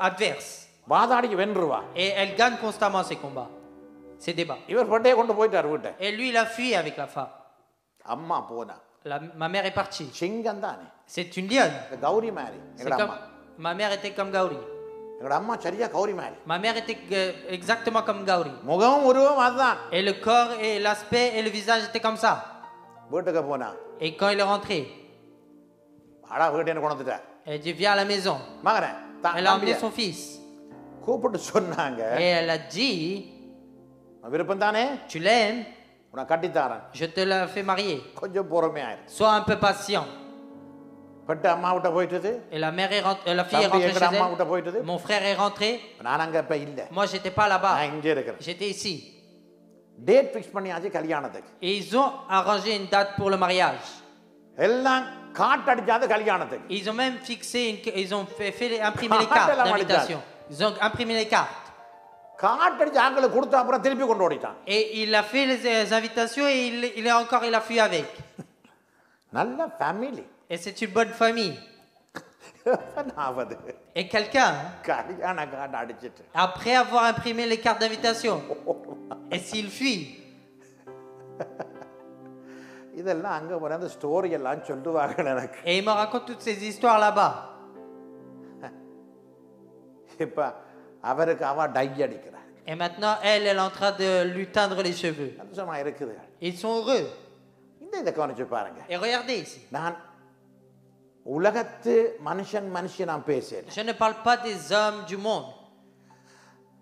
adverse. வாதாடி வென்றுவா. Et elle gagne constamment ses combats, ses débats. இவர் பட்டே கொண்டு போயிட்டார் வீட்டை. Et lui il a fui avec la femme. அம்மா போனா. Ma mère est partie. சிங்கம் தானே. C'est une lionne. கௌரி மாதிரி. எங்க அம்மா. Ma mère était comme Gauri. எங்க அம்மா சரியா கௌரி மாதிரி. Ma mère était exactement comme Gauri. முகம் உருவம் அதான். Et le corps et l'aspect et le visage étaient comme ça. வீட்டுக்கு போனா. Et quand il est rentré, ஆடா வீட்டை கொண்டு வந்துட்டார். elle dit viens à la maison. மகனே. Elle a emmené son fils. கூப்பிட்டு சொன்னாங்க. Et elle a dit விருப்பம் தானே? tu l'aimes? உன்னை கட்டித்தாரன் Je te la fais marier. கொஞ்சம் பொறுமையா இரு Sois un peu patient. பட்டு அம்மா விட்ட போயிட்டது Et la mère est rentrée, la fille est தம்பி rentrée எங்கட chez அம்மா விட்ட போயிட்டது elle. Mon frère est rentré. நான் அங்க இப்ப இல்ல Moi, j'étais pas là-bas. நான் இங்கே இருக்கிறேன் J'étais ici. டேட் ஃபிக்ஸ் பண்ணியாச்சு கல்யாணத்துக்கு Et ils ont arrangé une date pour le mariage. எல்லாம் காட்டடிச்சாது கல்யாணத்துக்கு Ils ont même fixé, ils ont imprimer les cartes d'invitation. Ils ont imprimé les cartes. காட்டடிச்சு ஆங்களுக்கு கொடுத்த அப்புறம் திருப்பி கொண்டு ஓடிட்டான் Et il a fait les invitations et il a fui avec. நல்ல family Et c'est une bonne famille. ஆவது Et quelqu'un, கல்யாண கார்டு அடிச்சிட்டு après avoir imprimé les cartes d'invitation, et s'il fuit, இதெல்லாம் அங்க போன அந்த ஸ்டோரி எல்லாம் சொல்லுவாங்க எனக்கு et il me raconte toutes ces histoires là-bas. இப்ப அவருக்கு அவ டை அடிக்கிறார் Et maintenant, elle est en train de lui teindre les cheveux. சந்தோஷமா இருக்குது Ils sont heureux. இதை கவனிச்சு பாருங்க Et regardez ici. நான் உலகத்து மனுஷன் நான் பேசல Je ne parle pas des hommes du monde.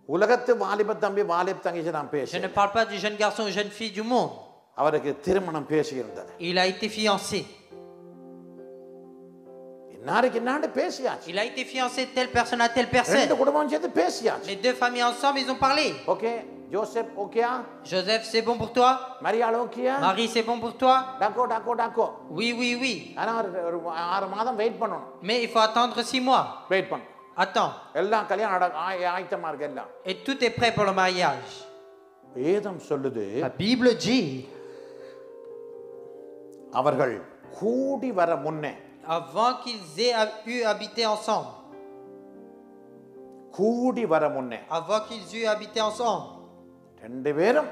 உலகத்து வாலிப தம்பி வாலிப தங்கச்சி நான் Je பேசல ne parle pas du jeune garçon ou jeune fille du monde. அவருக்கு திருமணம் பேசி இருந்தது Il a été fiancé. இன்னாருக்கு பேசியாச்சு Il a été fiancé de telle personne à telle personne. ரெண்டு குடும்பம் சேர்த்து பேசியாச்சு Les deux familles ensemble, ils ont parlé. Okay Joseph ஓகேயா Joseph, c'est bon pour toi? மரியாள் ஓகேயா Marie, c'est bon pour toi? டாக்கோ Oui, oui, oui. ஆனா ஒரு 6 மாதம் வெயிட் பண்ணணும் Mais il faut attendre 6 mois. Wait பண்ணு Attends. எல்லாம் கல்யாணம் ஆயத்தமா இருக்கு எல்லாம் Et tout est prêt pour le mariage. வேதம் சொல்லுது La Bible dit, அவர்கள் கூடி வர முன்னே avant qu'ils aient eu habité ensemble. கூடி வர முன்னே Avant qu'ils aient habité ensemble. ரெண்டு பேரும்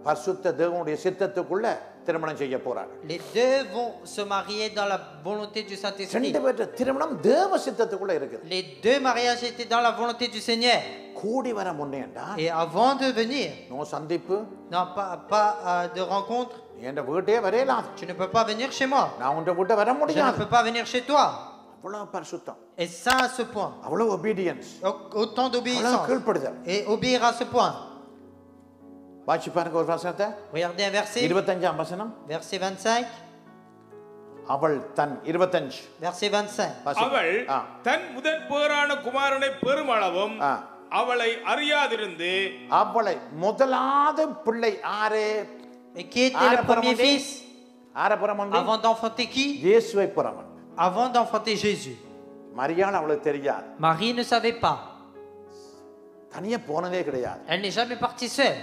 பரிசுத்த தேவனுடைய சித்தத்துக்குள்ள திருமணம் செய்ய போறாங்க Les deux vont se marier dans la volonté du Saint-Esprit. ரெண்டு பேரும் திருமணம் தேவ சித்தத்துக்குள்ள இருக்குது Les deux mariages étaient dans la volonté du Seigneur. கூடி வர முன்னேண்டா Et avant de venir, no சந்திப்பு non pas de rencontre, என் வீட்டே வரையலாம் tu ne peux pas venir chez moi. நான் உன் வீட்டை வர Je ne முடியாது peux pas venir chez toi. அவ்வளவு பரிசுத்தம் Et ça à ce point. அவ்வளவு obedience Autant அவ்வளவு d'obéissance. கீழ்ப்படுதல் Et obéir à ce point. Watch பாருங்க ஒரு வசனத்தை Regardez un verset. 25ஆம் வசனம் Verset 25. அவள் தன் 25 Verset 25. அவள் தன் முதற் பேரான குமாரனை பெருமளவும் அவளை அறியாதிருந்து அவளை முதலாவது பிள்ளை ஆரே Et qui était le premier fils? ஆர புறமந்து Avant d'enfanter qui? இயேசுவை புறமந்து Avant d'enfanter Jésus. மரியாள் அவளுக்கு தெரியாது Marie ne savait pas. தனியா போனதே கிடையாது Elle n'est jamais partie seule.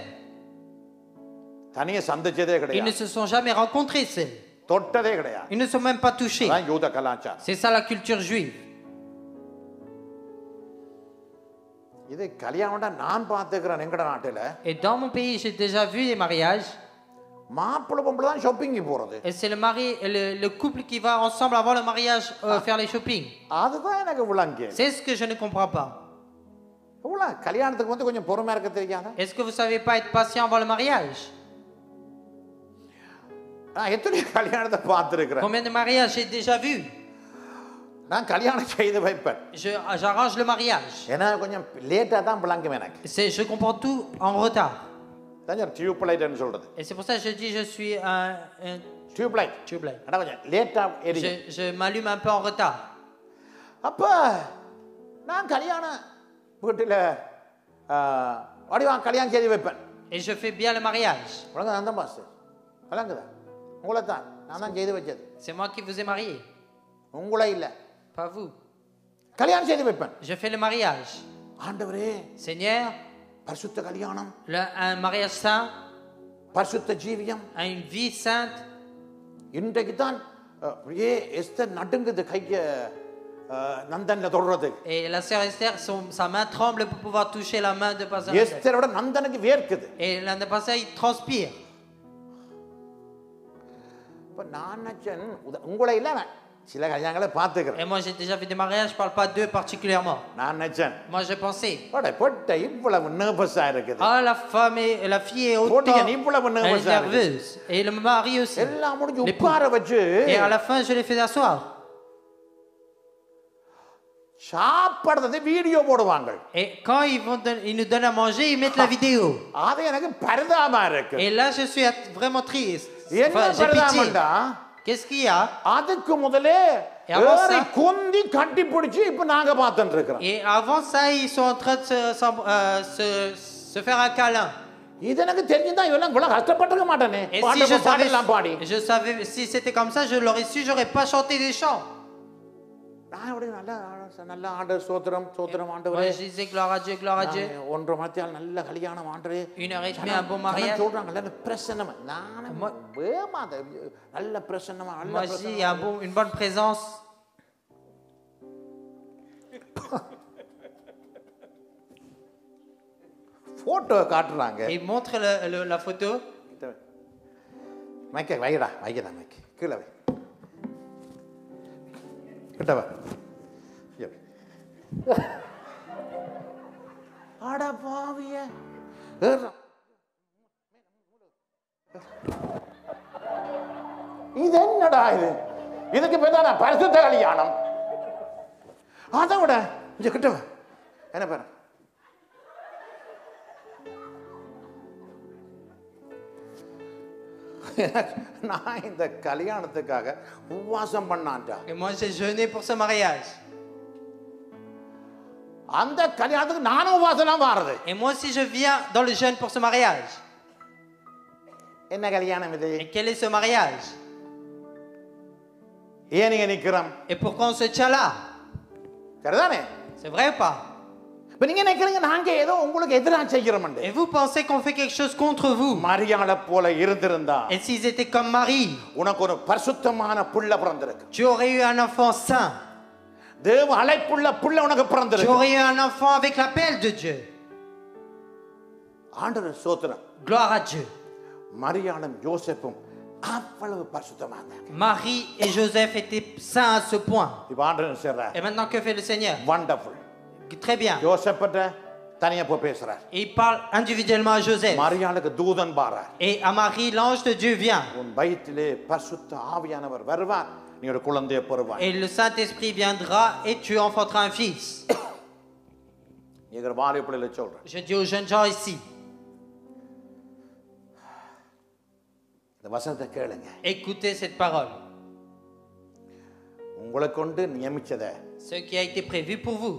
தனியா சந்திச்சதே Ils ne கிடையாது se sont jamais rencontrés seuls. தொட்டதே கிடையாது Ils ne sont même pas touchés. அதான் யூத கலாச்சாரம் C'est ça la culture juive. இது கல்யாணம்டா நான் பார்த்துக்கிறேன் எங்கட நாட்டுல Et dans mon pays, j'ai déjà vu les mariages. மாப்பிள்ளை பொம்பளை தான் ஷாப்பிங் போறது Et c'est le couple qui va ensemble avant le mariage faire les shopping. அதுதான் எனக்கு விளங்கு C'est ce que je ne comprends pas. இவ்வளவு கல்யாணத்துக்கு வந்து கொஞ்சம் பொறுமையா இருக்க தெரியாதா Est-ce que vous savez pas être patient avant le mariage? நான் எத்தனை கல்யாணத்தை பார்த்துருக்கிறேன் Combien de mariages j'ai déjà vu? நான் கல்யாணம் செய்து வைப்பேன் J'arrange le mariage. ஏன்னா கொஞ்சம் லேட்டா தான் விளங்கும் எனக்கு Je comprends tout en retard. தான் டியூப் லைட்னு சொல்றது Et c'est pour ça que je dis je suis un tube light tube light. ஆனா கொஞ்சம் லேட்டா எரியும் Je m'allume un peu en retard. அப்ப நான் கல்யாணம் வீட்டில் வடிவா கல்யாணம் செய்து வைப்பேன் Et je fais bien le mariage. உலகம் நான் தான் பாஸ்டர் விளங்குதா உங்களை தான் நான் தான் செய்து வச்சது C'est moi qui vous ai marié, உங்களே இல்லை pas vous. கல்யாணம் செய்து வைப்பேன் Je fais le mariage. ஆண்டவரே Seigneur, பரிசுத்த கல்யாணம் un mariage saint, பரிசுத்த ஜீவியம் une vie sainte. இன்றைக்கு தான் எஸ்தர் நடுங்குது கைக்கு நந்தன்ல தொடுறதுக்கு Et la sœur Esther, sa main tremble pour pouvoir toucher la main de pasteur. எஸ்தரோட நந்தனுக்கு வேர்க்குது Et le pasteur, il transpire. இப்ப நான் நினைச்சேன் உங்களை இல்லை சில கல்யாணங்களை பார்த்துக்கிறேன் Et moi, j'ai déjà vu des mariages, je parle pas d'eux particulièrement. நான் நினைச்சேன் Moi, j'ai pensé, பொட்டை இவ்வளவு நர்வஸா இருக்குது ah, la fille est autant, பொட்டியன் இவ்வளவு elle est நர்வஸா இருக்குது nerveuse. Et le mari aussi. எல்லாம் முடிஞ்சு L'époux. உட்கார வச்சு Et à la fin, je les fais asseoir. சாப்பிடுறதை வீடியோ போடுவாங்க. Et quand ils nous donnent à manger, ils mettent la vidéo. அது எனக்கு பரிதாபமா இருக்கு. Et là, je suis vraiment triste. என்ன பரிதாபம்டா? Qu'est-ce qu'il y a? அதுக்கு முதலே ஏறி குந்தி கட்டி பிடிச்சி இப்ப நாங்க பார்த்துட்டு இருக்கோம். Et avant ça, ils sont en train de se faire un câlin. இது எனக்கு தெரிஞ்சிருந்தா இவெல்லாம் இவ்வளவு கஷ்டப்பட்டிருக்க மாட்டானே. பாடி je savais si c'était comme ça, je l'aurais su, j'aurais pas chanté des chants. நான் அப்படியே நல்ல ஆண்டவர் ஸ்தோத்திரம் ஸ்தோத்திரம் ஆண்டவரே. Je disais gloire à Dieu, gloire à Dieu. ஒன்றரை மத்தியால் நல்ல கல்யாணம் ஆண்டவரே. 1h30 un beau mariage. சொல்றாங்க நல்ல பிரசன்னமா. நான் வேமாத நல்ல பிரசன்னமா நல்ல பிரசன்னமா. Moi aussi, une bonne présence. Photo காட்டுறாங்க. Il montre la photo. மைக்க வைடா வைக்கடா மைக்க கீழ வை. கிட்ட வா. அட பாவியே. இது என்னடா இது? இதுக்கு பேர் தான் பரிசுத்த கல்யாணம். அதை விட இங்க கிட்ட வா. என்ன பாரு. நான் இந்த கல்யாணத்துக்காக உபவாசம் பண்ணான்டா. Et moi j'ai jeûné pour ce mariage. அந்த கல்யாணத்துக்கு நானும் உபவாசம் வாரது. Et moi aussi je viens dans le jeûne pour ce mariage. என்ன கல்யாணம் இது? Et quel est ce mariage? ஏன் இங்க நிக்கிறோம்? Et pourquoi on se tient là? சரிதானே? C'est vrai ou pas? இப்ப நீங்க நிக்கிறீங்க நாங்க ஏதோ உங்களுக்கு எதிராக செய்கிறோம். Et vous pensez qu'on fait quelque chose contre vous? மரியாளை போல இருந்திருந்தா. Et s'ils étaient comme Marie? உனக்கு ஒரு பரிசுத்தமான புள்ள பிறந்திருக்கு. Tu aurais eu un enfant saint. தேவ அழைப்புள்ள புள்ள உனக்கு பிறந்திருக்கு. Tu aurais eu un enfant avec l'appel de Dieu. ஆண்டவர் ஸ்தோத்திரம். Gloire à Dieu. மரியாளும் யோசேப்பும் அவ்வளவு பரிசுத்தமானாங்க. Marie et Joseph étaient saints à ce point. இப்ப ஆண்டவர் சொல்றார். Et maintenant que fait le Seigneur? Wonderful. Très bien. யோசேப்பிட்ட தனியா போய் பேசுறார். Il parle individuellement à Joseph. மரியாளுக்கு தூதன் பாரார். Et à Marie l'ange de Dieu vient. உன் வயிற்றிலே பரிசுத்த ஆவியானவர் வருவார். நீ ஒரு குழந்தையை பெறுவாய். Et le Saint-Esprit viendra et tu enfanteras un fils. நீங்க வாலிப பிள்ளைகளை சொல்றேன். Je dis aux jeunes gens ici. இந்த வசனத்தை கேளுங்க. Écoutez cette parole. உங்களை கொண்டு நியமிச்சதை. Ce qui a été prévu pour vous.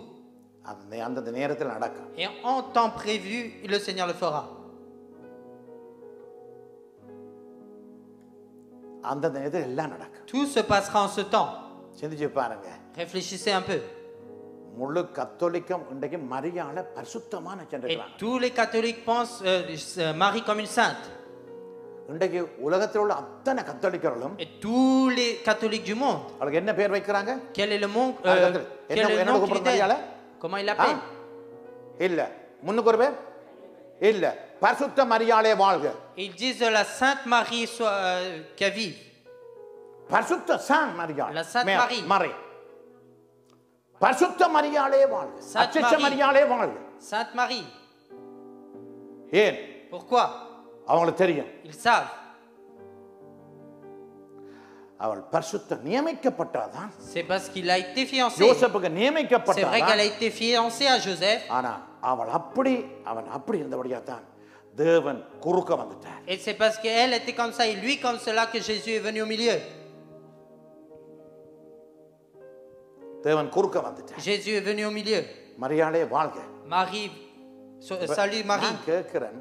அந்த நேரத்தில் நடக்கும். Et en temps prévu, le Seigneur le fera. அந்த நேரத்தில் எல்லாம் நடக்கும். Tout se passera en ce temps. சிந்திச்சு பாருங்க. Réfléchissez un peu. முழு கத்தோலிக்கம் இன்றைக்கு மரியாளை பரிசுத்தமான சென்றாங்க. Et tous les catholiques pensent Marie comme une sainte. இன்றைக்கு உலகத்தில் உள்ள அத்தனை கத்தோலிக்கர்களும் Et tous les catholiques du monde. அவங்களுக்கு என்ன பேர் வைக்கறாங்க? Quel est le nom மரியாளை? Comment il l'appelle? இல்ல. முன்னுக்கு ஒரு பேர்? இல்ல. பரிசுத்த மரியாளே வாழ்க. Ils disent de la Sainte Marie qu'elle vive. பரிசுத்த சாங் மரியாள். La Sainte Marie. மரி. பரிசுத்த மரியாளே வாழ்க. அச்சச்ச மரியாளே வாழ்க. Sainte Marie. ஏன்? Pourquoi? அவங்களுக்கு தெரியும். Ils savent. அவள் பரிசுத்த நியமிக்கப்பட்டாதான். C'est parce qu'il a été fiancé. யோசேப்புக்கு நியமிக்கப்பட்டாதான். C'est vrai qu'elle a été fiancée à Joseph. ஆனா அவன் அப்படி இருந்தபடியா தான் தேவன் குறுக்க வந்துட்டார். Et c'est parce qu'elle était comme ça et lui comme cela que Jésus est venu au milieu. தேவன் குறுக்க வந்துட்டார். Jésus est venu au milieu. மரியாளே வாழ்க. Marie, salut Marie. கேக்குறேன்.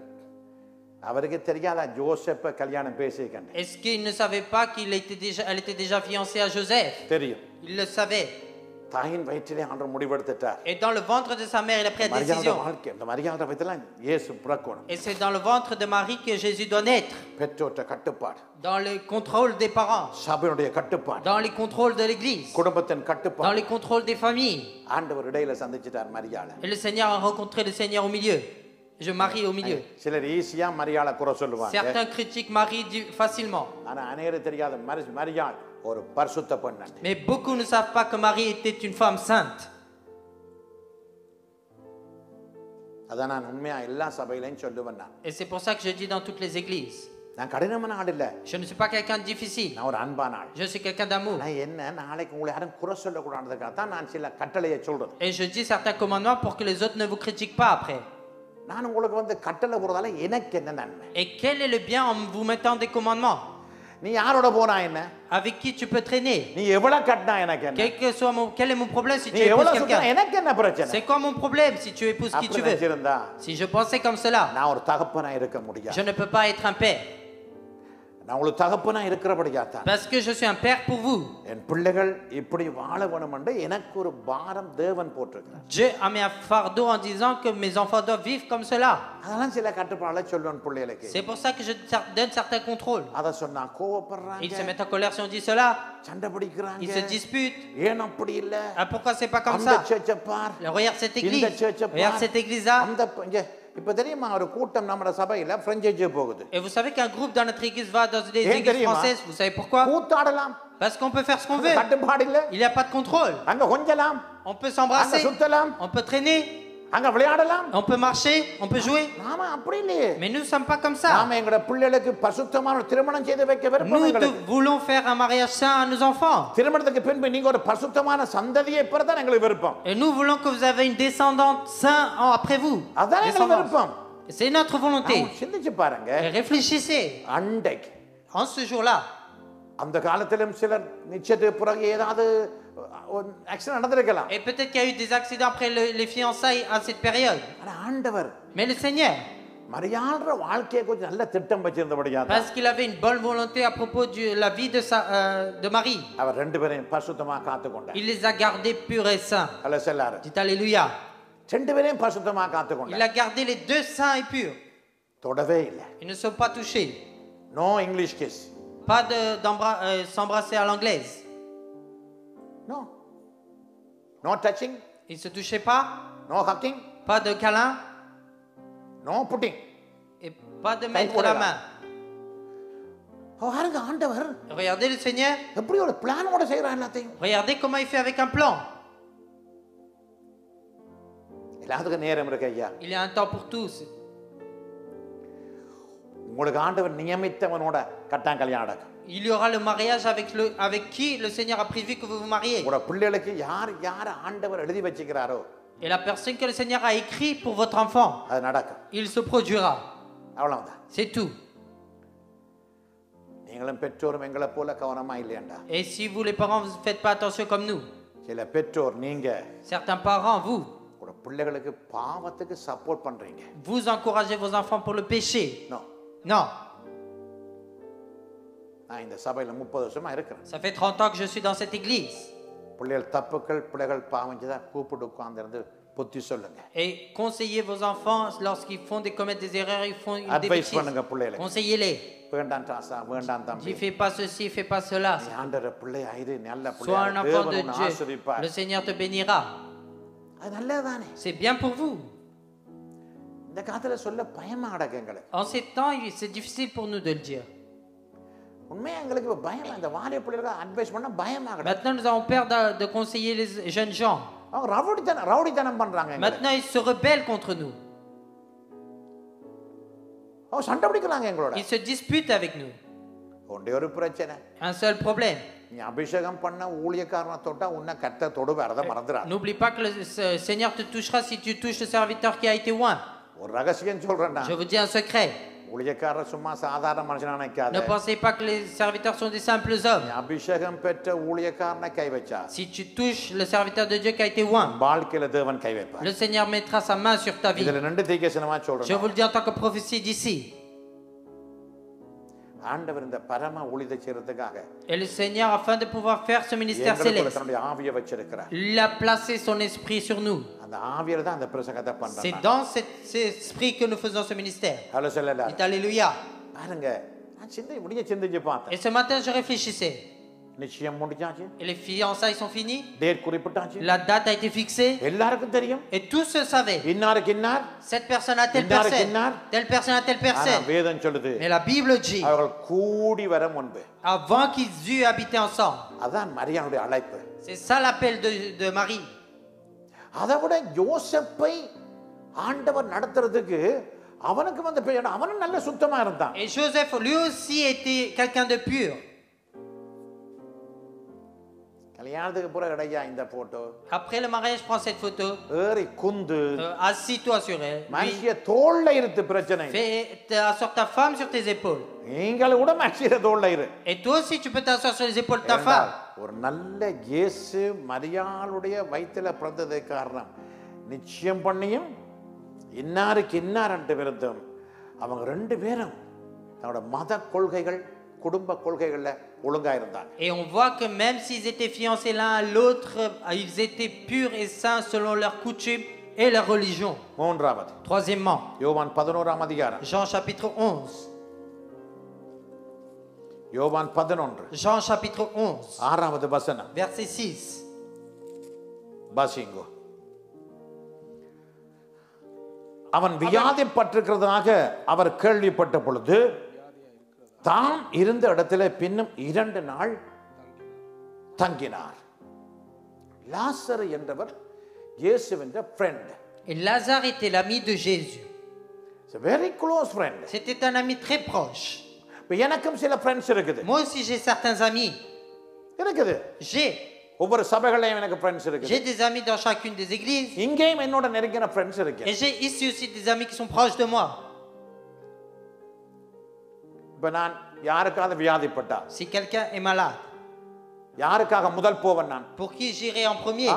அவருக்கு தெரியாதா ஜோசேப்பை கல்யாணம் பேசிக்கண்ட? Est-ce qu'il ne savait pas elle était déjà fiancée à Joseph? தெரியும். Il le savait. தாயின் வயிற்றிலே ஆண்டவர் முடிவெடுத்துட்டார். Et dans le ventre de sa mère, il a pris la décision. இந்த மரியாதை வயிற்றில இயேசு பிறக்கணும். Et c'est dans le ventre de Marie que Jésus doit naître. பெற்றோர்ட்ட கட்டுப்பாடு. Dans le contrôle des parents. சபையுடைய கட்டுப்பாடு. Dans les contrôles de l'église. குடும்பத்தின் கட்டுப்பாடு. Dans les contrôles des familles. ஆண்டவர் இடையில சந்திச்சிட்டார் மரியாளை. Et le Seigneur a rencontré le Seigneur au milieu. Je marie au milieu. சிலர் ஈஸியா மரியாளை குறை சொல்லுவாங்க. Certains critiquent Marie facilement. ஆனா அநேகருக்கு தெரியாத மரியாள் ஒரு பரிசுத்த பெண். Mais beaucoup ne savent pas que Marie était une femme sainte. அத நான் உண்மையா எல்லா சபையிலயும் சொல்லுவேன் நான். Et c'est pour ça que je dis dans toutes les églises. நான் கடினமான ஆள் இல்ல. Je ne suis pas quelqu'un de difficile. நான் ஒரு அன்பான ஆள். Je suis quelqu'un d'amour. நான் என்ன நாளைக்கு உங்களை யாரும் குறை சொல்லக்கூடாதுக்காக தான் நான் சில கட்டளையை சொல்றது. Et je dis certains commandements pour que les autres ne vous critiquent pas après. நான் உங்களுக்கு வந்து கட்டளை போறதால எனக்கு என்ன நன்மை? Et quel est le bien en vous mettant des commandements? நீ யாரோட போனா என்ன? Avec qui tu peux traîner? நீ எவ்வளவு கட்டினா எனக்கு என்ன? Quel est mon problème si tu நீ épouses எவ்வளவு சுத்தனா quelqu'un? எனக்கு என்ன பிரச்சனை? C'est quoi mon problème si tu épouses qui tu veux? Si je pensais comme cela, நான் ஒரு தகப்பனா இருக்க முடியாது. je ne peux pas être un père. நான் உங்களுக்கு தகப்பனா இருக்கிறபடியாதான். Parce que je suis un père pour vous. என் பிள்ளைகள் இப்படி வாழ வேணும் என்று எனக்கு ஒரு பாரம் தேவன் போட்டிருக்கிறார். Dieu a mis un fardeau en disant que mes enfants doivent vivre comme cela. அதெல்லாம் சில கட்டுப்பாடுகளை சொல்லுவேன் பிள்ளைகளுக்கு. C'est pour ça que je donne certains contrôles. அத சொன்னா கோவப்படுறாங்க. Ils se mettent en colère si on dit cela. சண்டை பிடிக்கிறாங்க. Ils se disputent. ஏன் அப்படி இல்ல? Pourquoi c'est pas comme அந்த ça? சர்ச்சை பார். Regarde cette église. இந்த சர்ச்சை பார். Regarde cette église-là. அந்த இப்ப தெரியுமா ஒரு கூட்டம் நம்ம சபையில பிரான்சைஸ் போகுது. Et vous savez qu'un groupe dans notre église va dans des églises françaises, vous savez pourquoi? கூத்தாடலாம். Parce qu'on peut faire ce qu'on veut. கட்டுப்பாடு இல்ல. Il n'y a pas de contrôle. அங்க கொஞ்சலாம். On peut s'embrasser. அங்க சுத்தலாம். On peut traîner. அங்க விளையாடலாம். On peut marcher, on peut jouer. நாம அப்படி இல்லையே. Mais nous ne sommes pas comme ça. நாம எங்க பிள்ளைகளுக்கு பரிசுத்தமான திருமணம் செய்து வைக்க விரும்புகிறோம். Nous voulons faire un mariage saint à nos enfants. திருமணத்துக்கு பின்பு நீங்க ஒரு பரிசுத்தமான சந்ததியை பெறதான் எங்களுக்கு விருப்பம். Et nous voulons que vous avez une descendante sainte après vous. அதான் எங்களுக்கு விருப்பம். C'est notre volonté. சிந்திச்சு பாருங்க. Réfléchissez. அன்றைக்கு En ce jour-là. அந்த காலத்திலும் சிலர் நிச்சயத்துக்கு பிறகு ஏதாவது ஆக்சிடென்ட் நடந்திருக்கலாம். Et peut-être qu'il y a eu des accidents après les fiançailles à cette période. ஆனா ஆண்டவர் Mais le Seigneur, மரியாள்ற வாழ்க்கையை குறித்து நல்ல திட்டம் வச்சிருந்தபடியா parce qu'il avait une bonne volonté à propos de la vie de Marie. அவர் ரெண்டு பேரையும் பரிசுத்தமா காத்துக்கொண்டார். Il les a gardés purs et saints. Hallelujah. Dites alléluia. ரெண்டு பேரையும் பரிசுத்தமா காத்துக்கொண்டார். Il a gardé les deux saints et purs. தொடவே இல்லை. Ils ne sont pas touchés. No English kiss. Pas de s'embrasser à l'anglaise. No. No touching. Ils se touchaient pas. No hugging. Pas de câlin. No putting. Et pas de mettre la main. பாருங்க ஆண்டவர். Regardez le Seigneur. எப்படி ஒரு பிளானோட செய்றான் எல்லாத்தையும். Regardez comment il fait avec un plan. எல்லாத்துக்கும் நேரம் இருக்கு ஐயா. Il y a un temps pour tous. உங்களுக்கு ஆண்டவர் நியமித்தவனோட கட்டான் கல்யாணம் நடக்கும். Il y aura le mariage avec qui le Seigneur a prévu que vous vous mariez. உங்க பிள்ளைகளுக்கு யார் ஆண்டவர் எழுதி வச்சிருக்காரோ. Et la personne que le Seigneur a écrit pour votre enfant. அது நடக்கும். Il se produira. அவ்வளவுதான். C'est tout. நீங்களும் பெற்றோரும் எங்களை போல கவனமா இல்லையண்டா. Et si vous les parents vous faites pas attention comme nous. சில பெற்றோர் நீங்க Certains parents vous. உங்க பிள்ளைகளுக்கு பாவத்துக்கு சப்போர்ட் பண்றீங்க. Vous encouragez vos enfants pour le péché. Non. Non. நான் இந்த சபையில 30 வருஷமா இருக்கேன். Ça fait 30 ans que je suis dans cette église. பிள்ளைகள் தப்புக்கள் பிள்ளைகள் பாவம் செய்தா கூப்பிட்டு உட்கார்ந்து இருந்து புத்தி சொல்லுங்க. Et conseillez vos enfants lorsqu'ils commettent des erreurs, ils font des bêtises. பண்ணுங்க பிள்ளைகளுக்கு. Conseillez-les. வேண்டாம் தாசா வேண்டாம் தம்பி. Dis fais pas ceci, fais pas cela. ஆண்டவர் பிள்ளை ஆயிரு நல்ல Sois பிள்ளை. un enfant de Dieu. Le Seigneur te bénira. அது நல்லதானே. C'est bien pour vous. இந்த காலத்துல சொல்ல பயமா அடக்கு எங்களுக்கு. En ces temps, c'est difficile pour nous de le dire. உண்மையா எங்களுக்கு பயமா இந்த வாலிய பிள்ளைகளுக்கு அட்வைஸ் பண்ண பயமா அடக்கு. Maintenant, nous avons peur de conseiller les jeunes gens. அவங்க ரவுடித்தனம் பண்றாங்க. Maintenant, ils se rebellent contre nous. அவங்க சண்டை பிடிக்கறாங்க எங்களோட. Ils se disputent avec nous. ஒரே ஒரு பிரச்சனை. Un seul problème. நீ அபிஷேகம் பண்ண ஊழியக்காரனை தொட்டா உன்னை கர்த்தர் தொடுவார் அத மறந்துடா. N'oublie pas que le Seigneur te touchera si tu touches le serviteur qui a été oint. ஒரு ரகசியம் சொல்றேன்டா. Je vous dis un secret. ஊழியக்காரர் சும்மா சாதாரண மனுஷனா நினைக்காத. Ne pensez pas que les serviteurs sont des simples hommes. நீ அபிஷேகம் பெற்ற ஊழியக்காரனை கை வச்சா. Si tu touches le serviteur de Dieu qui a été oint, வாழ்க்கையில தேவன் கை வைப்பார். le Seigneur mettra sa main sur ta vie. இதுல ரெண்டு தீர்க்கதரிசனமா சொல்றேன். Je vous le dis en tant que prophétie d'ici. ஆண்டவர் இந்த பரம ஊழியத்தை செய்யறதுக்காக Et le Seigneur, afin de pouvoir faire ce ministère céleste, தன்னுடைய ஆவியை வச்சிருக்கிறார். il a placé son esprit sur nous. அந்த ஆவியில தான் அந்த பிரசங்கத்தை பண்றாங்க. C'est dans cet esprit que nous faisons ce ministère. அல்லேலூயா. Dites alléluia. பாருங்க நான் சிந்திச்சு பார்த்தேன். Et ce matin, je réfléchissais. நிச்சயம் முடிஞ்சாச்சு. Et les fiançailles sont finies. Date குறிப்பிட்டாச்சு. La date a été fixée. எல்லாருக்கும் தெரியும். Et tous se savaient. இன்னாருக்கு இன்னார். Cette personne a telle personne. Telle personne a telle personne. வேதம் சொல்லுது. Mais la Bible dit. அவர்கள் கூடி வர முன்பு. Avant qu'ils eussent habité ensemble. அதான் மரியாளுடைய அழைப்பு. C'est ça l'appel de Marie. அதை விட யோசேப்பை ஆண்டவர் நடத்துறதுக்கு அவனுக்கு வந்து அவனும் நல்ல சுத்தமா இருந்தான். Et Joseph lui aussi était quelqu'un de pur. கல்யாணத்துக்கு பிறகு இடையா இந்த photo. Après le mariage, prends cette photo. ஏறி குந்து. Assis-toi sur elle. மனுஷிய தோள்ல இருத்து பிரச்சனை. Fais asseoir ta femme sur tes épaules. நீங்கள் கூட மனுஷிய தோள்ல இரு. Et toi aussi tu peux t'asseoir sur les épaules de ta femme. ஒரு நல்ல இயேசு மரியாளுடைய வயித்துல பிறந்ததுக்கு காரணம் நிச்சயம் பண்ணியும் இன்னாருக்கு இன்னார்ன்ற விருத்தம் அவங்க ரெண்டு பேரும் தன்னோட மத கொள்கைகள் குடும்ப கொள்கைகள்ல ஒழுங்கா இருந்தாங்க. Et on voit que même s'ils étaient fiancés l'un à l'autre, ils étaient purs et saints selon leurs coutumes et leur religion. மூன்றாவது. Troisièmement. யோவான் 11ஆம் அதிகாரம். Jean chapitre 11. யோவான் 11. Jean chapitre 11. ஆறாவது வசனம். Verset 6. பாசிங்கோ. அவன் வியாதிப்பட்டிருக்கிறதாக அவர் கேள்விப்பட்ட பொழுது தாம் இருந்த இடத்துல பின்னும் 2 நாள் தங்கினார். லாசர் என்பவர் இயேசுவின் friend. Et Lazare était l'ami de Jésus. It's a very close friend. C'était un ami très proche. எனக்கும் சில friends இருக்குது. Moi aussi j'ai certains amis. இருக்குது. J'ai. ஒவ்வொரு சபைகளிலும் எனக்கு friends இருக்குது. J'ai des amis dans chacune des églises. இங்கேயும் என்னோட நெருங்கின friends இருக்கு. Et j'ai ici aussi des amis qui sont proches de moi. இப்ப நான் யாருக்காவது வியாதிப்பட்டா Si quelqu'un est malade, யாருக்காக முதல் போவேன் நான்? pour qui j'irai en premier?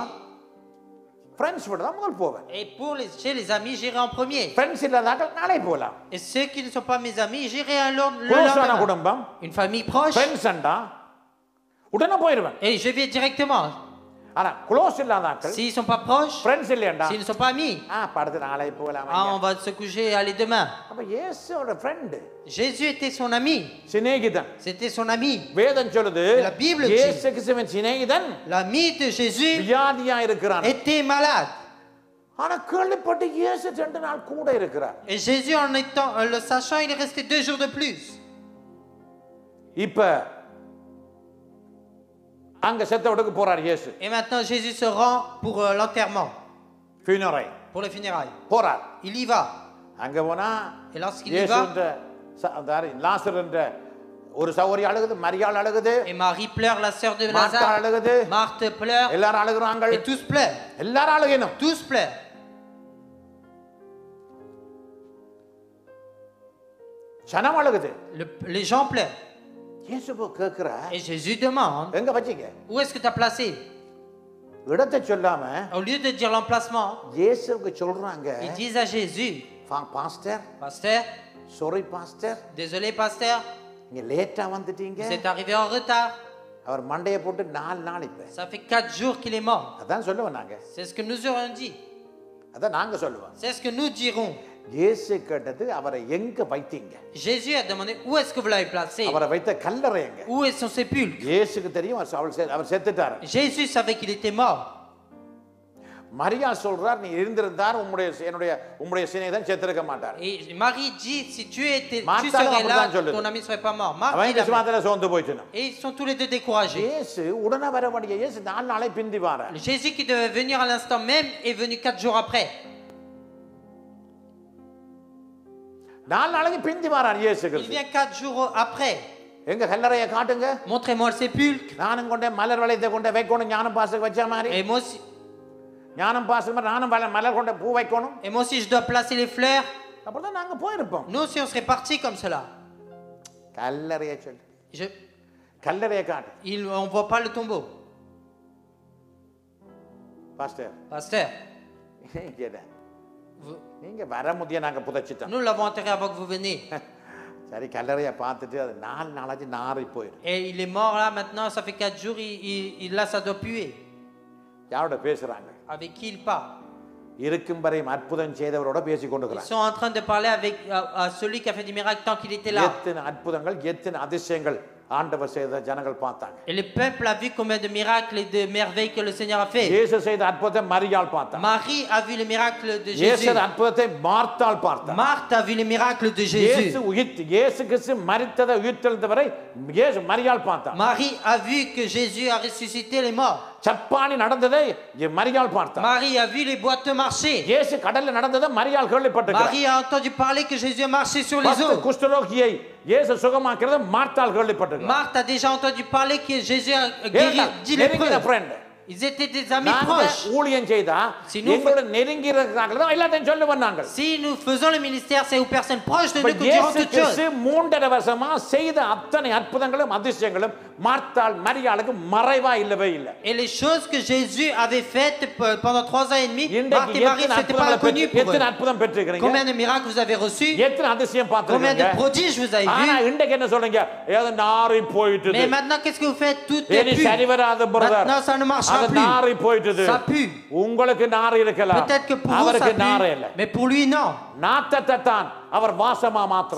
friends விட தான் முதல் போவேன். Et chez les amis, j'irai en premier. friends இல்லாதவங்க நாளை போலாம். Et ceux qui ne sont pas mes amis, j'irai un le close lendemain. குடும்பம், Une famille proche. friends ண்டா உடனே போயிடுவேன். Et je vais directement. ஆனா க்ளோஸ் இல்லாதவங்க S'ils sont pas proches, friends இல்லையண்டா s'ils ne sont pas amis, படுத்து நாளை போலாம். on va se coucher et aller demain. அப்ப இயேசுவோட friend. Jésus était son ami. சிநேகிதன். C'était son ami. வேதம் சொல்லுது La Bible dit, இயேசு கிறிஸ்துவின் சிநேகிதன் l'ami de Jésus வியாதியா இருக்கிறான். était malade. ஆனா கேள்விப்பட்டு இயேசு 2 நாள் கூட இருக்கிறார். Et Jésus, en le sachant, il est resté 2 jours de plus. இப்ப அங்க செத்தவனுக்கு போறார் இயேசு. Et maintenant Jésus se rend pour l'enterrement. funeral. Pour les funérailles. போறார். Il y va. அங்க போனா Et lorsqu'il y va, லாசர் என்ற ஒரு சகோதரி அழுகுது, மரியாள் அழுகுது. Et Marie pleure, la sœur de Martha Lazare. அழுகுது. Marthe pleure. எல்லாரும் அழுகுறாங்க. Et tous pleurent. எல்லாரும் அழுகணும். Tous pleurent. ஜனம் அழுகுது. Les gens pleurent. இயேசு கேக்குறா. Et Jésus demande, எங்க வச்சீங்க? où est-ce que tu as placé? இடத்தை சொல்லாம Au lieu de dire l'emplacement, இயேசுவுக்கு சொல்றாங்க. ils disent à Jésus, pastor, pasteur, sorry pastor, désolé pasteur, நீங்க லேட்டா வந்துட்டீங்க. vous êtes arrivé en retard. அவர் மண்டைய போட்டு 4 நாள் இப்ப. Ça fait 4 jours qu'il est mort. அதான் சொல்லுவோம் நாங்க. C'est ce que nous aurions dit. அதான் நாங்க சொல்லுவோம். C'est ce que nous dirons. இயேசு கேட்டது அவரை எங்க வைத்தீங்க? Jésus a demandé où est-ce que vous l'avez placé? அவரை வைத்த கல்லறை எங்க? Où est son sépulcre? இயேசுக்கு தெரியும் அவர் செத்துட்டார். Jésus savait qu'il était mort. Maria சொல்றார் நீ இருந்திருந்தார் உம்முடைய சிநேகிதன் செத்திருக்க மாட்டார். Et Marie dit si tu serais là, ton ami serait pas mort. அவன் விசுவாசத்துல சோர்ந்து போயிட்டான். Et ils sont tous les deux découragés. இயேசு உடனே வர வேண்டிய இயேசு 4 நாளை பிந்தி வரார். Jésus qui devait venir à l'instant même est venu 4 jours après. 4 நாளைக்கு பிந்தி வரார் இயேசு Il vient 4 jours après. எங்க கல்லறையை காட்டுங்க. Montrez-moi le sépulcre. நானும் கொண்டே மலர் வளையத்தை கொண்டே வைக்கணும் ஞானம் பாஸ்டர் வச்ச மாதிரி. Et moi aussi, ஞானம் பாஸ்டர் மாதிரி நானும் மலர் கொண்டே பூ வைக்கணும். et moi aussi je dois placer les fleurs. அப்பதான் நாங்க போயிருப்போம். Nous aussi on serait partis comme cela. கல்லறையை சொல்லு. கல்லறையை காட்டு. On voit pas le tombeau. Pastor. Pasteur. நீங்க வர முடிய நாங்க புதைச்சிட்டோம். Nous l'avons enterré avant que vous veniez. சரி கல்லறையை பார்த்துட்டு அது 4 நாளாச்சு நாறி போயிடும். Et il est mort là maintenant, ça fait 4 jours, là ça doit puer. யாரோட பேசுறாங்க? Avec qui il parle? இருக்கும் வரை அற்புதம் செய்தவரோட பேசிக் கொண்டிருக்கிறார். Ils sont en train de parler avec à celui qui a fait des miracles tant qu'il était là. எத்தனை அற்புதங்கள் எத்தனை அதிசயங்கள் ஆண்டவர் செய்த ஜனங்கள் பார்த்தாங்க. Et le peuple a vu combien de miracles et de merveilles que le Seigneur a fait. இயேசு செய்த அற்புதத்தை மரியாள் பார்த்தார். Marie a vu le miracle de Jésus. இயேசு செய்த அற்புதத்தை மார்த்தாள் பார்த்தார். Marthe a vu le miracle de Jésus. இயேசு கிறிஸ்து மரித்ததை உயிர்த்தெழுந்தவரை இயேசு மரியாள் பார்த்தார். Marie a vu que Jésus a ressuscité les morts. சப்பானி நடந்ததை மரியாள் பார்த்தார். Marie a vu les boiteux marcher. இயேசு கடல்ல நடந்ததை மரியாள் கேள்விப்பட்டிருக்கிறார். Marie a entendu parler que Jésus a marché sur les eaux. குஷ்டரோகியை இயேசு சுகமாக்குறதை மார்த்தாள் கேள்விப்பட்டிருக்கிறார். Marthe a déjà entendu parler que Jésus a guéri 10 lépreux. Ils étaient des amis proches. Si nous faisons le ministère, c'est aux personnes proches de nous que diront toutes choses. Et les choses que Jésus avait faites pendant 3 ans et demi, Marthe et Marie, ce n'était pas inconnu pour eux. Combien de miracles vous avez reçus? Combien de prodiges vous avez vus? Mais maintenant, qu'est-ce que vous faites? Tout est pu. Maintenant, ça ne marche pas. Ça pue. Peut-être que pour vous ça pue, mais pour lui non.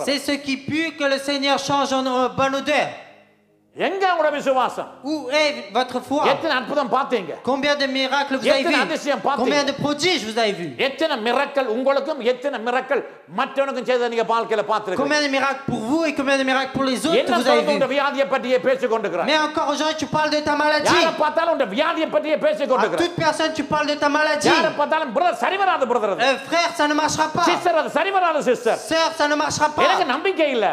C'est ce qui pue que le Seigneur change en bonne odeur. Où est votre foi? Combien de miracles vous avez vus? Combien de prodiges vous avez vus? Combien de miracles pour vous et combien de miracles pour les autres vous avez vus? Mais encore aujourd'hui tu parles de ta maladie. À toute personne tu parles de ta maladie. Frère, ça ne marchera pas. Sœur, ça ne marchera pas.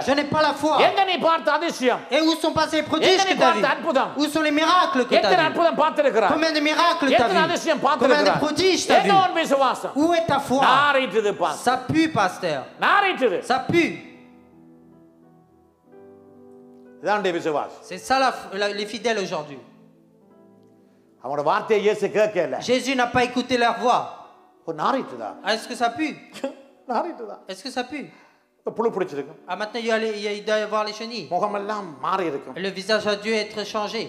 Je n'ai pas la foi. Et où sont passés les prodiges que tu as vus? Où sont les miracles que tu as vus? Combien de miracles tu as vus? Combien de prodiges tu as vus? Où est ta foi? Ça pue, pasteur. Ça pue. C'est ça les fidèles aujourd'hui. Jésus n'a pas écouté leur voix. Est-ce que ça pue? Est-ce que ça pue? Ah, maintenant il doit y avoir les chenilles. Le visage a dû être changé.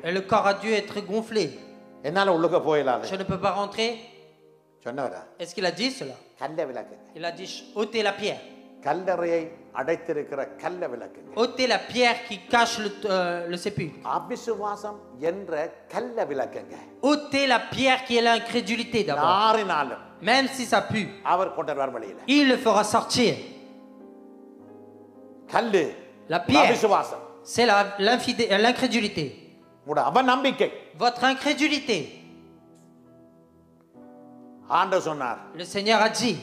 Et le corps a dû être gonflé. Je ne peux pas rentrer. Est-ce qu'il a dit cela? Il a dit ôtez la pierre. Ôtez la pierre qui cache le sépulcre. Ôtez la pierre qui est l'incrédulité d'abord. Même si ça pue, il le fera sortir. La pierre, c'est l'incrédulité. Votre incrédulité. Le Seigneur a dit,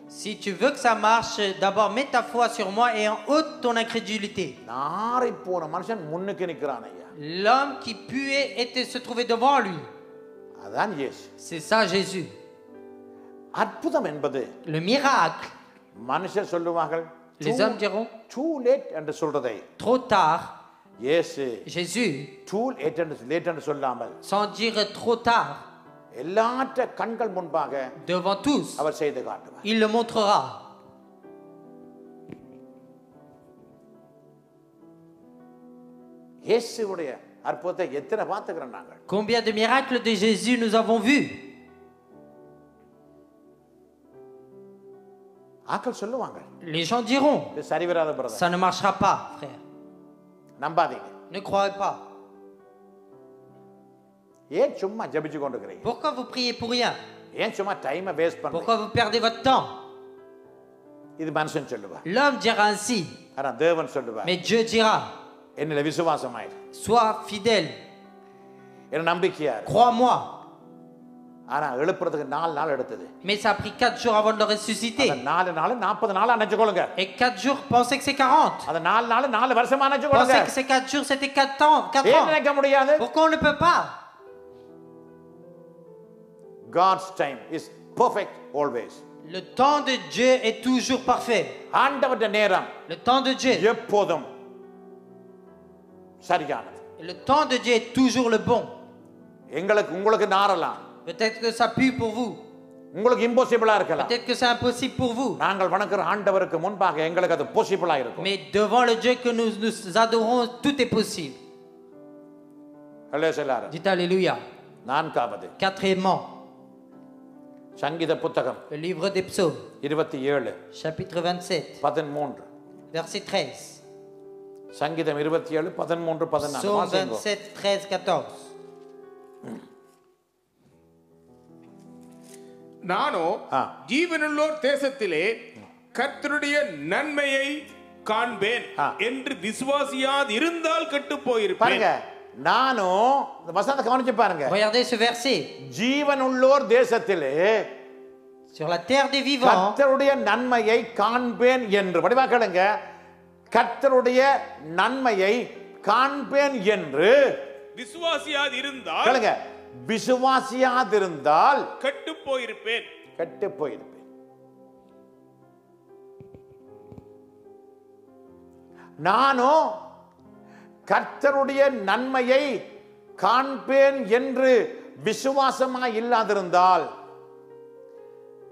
si tu veux que ça marche, d'abord mets ta foi sur moi et en ôte ton incrédulité. L'homme qui puait se trouvait devant lui. C'est ça Jésus. Le miracle. Les hommes diront trop tard. Jésus, sans dire trop tard, devant tous, il le montrera. Combien de miracles de Jésus nous avons vus? Les gens diront, ça ne marchera pas, frère. Ne croyez pas. Pourquoi vous priez pour rien? Pourquoi vous perdez votre temps? L'homme dira ainsi, mais Dieu dira, sois fidèle, crois-moi. Mais ça a pris 4 jours avant de le ressusciter. Et 4 jours, pensez que c'est 40. Pensez que c'est 4 jours, c'était 4 ans. Pourquoi on ne peut pas? God's time is perfect always. Le temps de Dieu est toujours parfait. Le temps de Dieu. Le temps de Dieu est toujours le bon. Peut-être que ça pue pour vous. Peut-être que c'est impossible pour vous. Mais devant le Dieu que nous adorons, tout est possible. Dites Alléluia. Quatrièmement, le livre des psaumes, chapitre 27, verset 13. Psaume 27, 13, 14. நானோ ஜீவனுள்ளோர் தேசத்திலே கர்த்தருடைய நன்மையை காண்பேன் என்று விசுவாசியாது இருந்தால் கெட்டு போயிருப்பேன். பாருங்க, நானும் இந்த வசனத்தை கவனிச்சு பாருங்க. Regardez ce verset. ஜீவனுள்ளோர் தேசத்திலே Sur la terre des vivants. கர்த்தருடைய நன்மையை காண்பேன் என்று வடிவாக்கடுங்க. கர்த்தருடைய நன்மையை காண்பேன் என்று விசுவாசியாது இருந்தால் கேளுங்க, விசுவாசியாதிருந்தால் கெட்டு போயிருப்பேன். கெட்டு போயிருப்பேன். நானும் கர்த்தருடைய நன்மையை காண்பேன் என்று விசுவாசமாய் இல்லாதிருந்தால்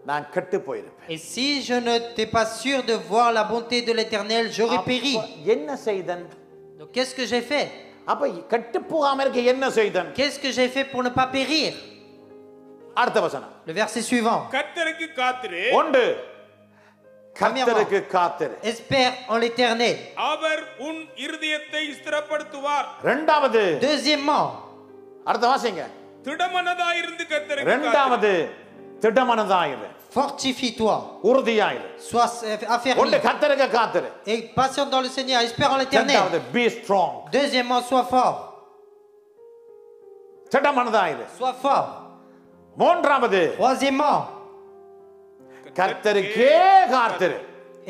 நான் கெட்டு போயிருப்பேன். Et si je n'étais pas sûr de voir la bonté de l'Éternel, j'aurais péri. என்ன செய்தன்? Donc qu'est-ce que j'ai fait? அப்ப கெட்டு போகாம இருக்க என்ன செய்தன்? Qu'est-ce que j'ai fait pour ne pas périr? அடுத்த வசனம். Le verset suivant. கர்த்தருக்கு காத்திரு. ஒன்று, கர்த்தருக்கு காத்திரு. Espère en l'Éternel. அவர் உன் இருதயத்தை ஸ்திரப்படுத்துவார். இரண்டாவது. Deuxièmement. அடுத்த வாசிங்க. திடமனதாயிருந்து கர்த்தருக்கு காத்திரு. இரண்டாவது, திடமனதாயிரு. Fortifie-toi. உறுதியாயிரு. Sois affermi. ஒன்று, கர்த்தருக்கு காத்திரு. Et patiente dans le Seigneur. Espère en l'Éternel. இரண்டாவது, be strong. Deuxièmement, sois fort. திடமனதாயிரு. Sois fort. மூன்றாவது, Troisièmement. கர்த்தருக்கே காத்திரு.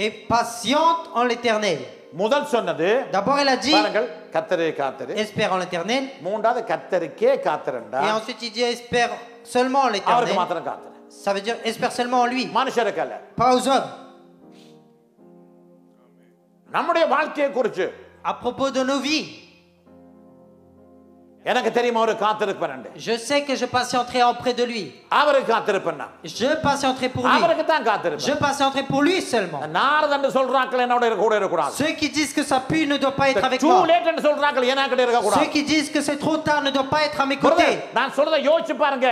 Et patiente en l'Éternel. முதல் சொன்னது, D'abord, elle a dit, பாருங்கள், கர்த்தரே காத்திரு. espère en l'Éternel. மூன்றாவது, கர்த்தருக்கே காத்திருண்டா. Et ensuite, il dit, espère seulement en அவருக்கு l'Éternel. மாத்திரம் காத்திரு. Ça veut dire, espère seulement en lui, மனுஷருக்கு அல்ல. pas aux hommes. நம்முடைய வாழ்க்கையை குறித்து À propos de nos vies, எனக்கு தெரியுமா ஒரு காத்திருப்பேன். je sais que je patienterai auprès de lui. அவருக்கு காத்திருப்பேன். Je patienterai pour lui. அவருக்கு தான் காத்திருப்பேன். Je patienterai pour lui seulement. நாரதன்னு சொல்றாக்கள் என்னோட கூட இருக்கக்கூடாது. Ceux qui disent que ça pue ne doivent pas être avec too moi. late ன்னு சொல்றாக்கள் எனக்கு இருக்கக்கூடாது. Ceux qui disent que c'est trop tard ne doivent pas être à mes côtés. நான் சொல்றதை யோசிச்சு பாருங்க.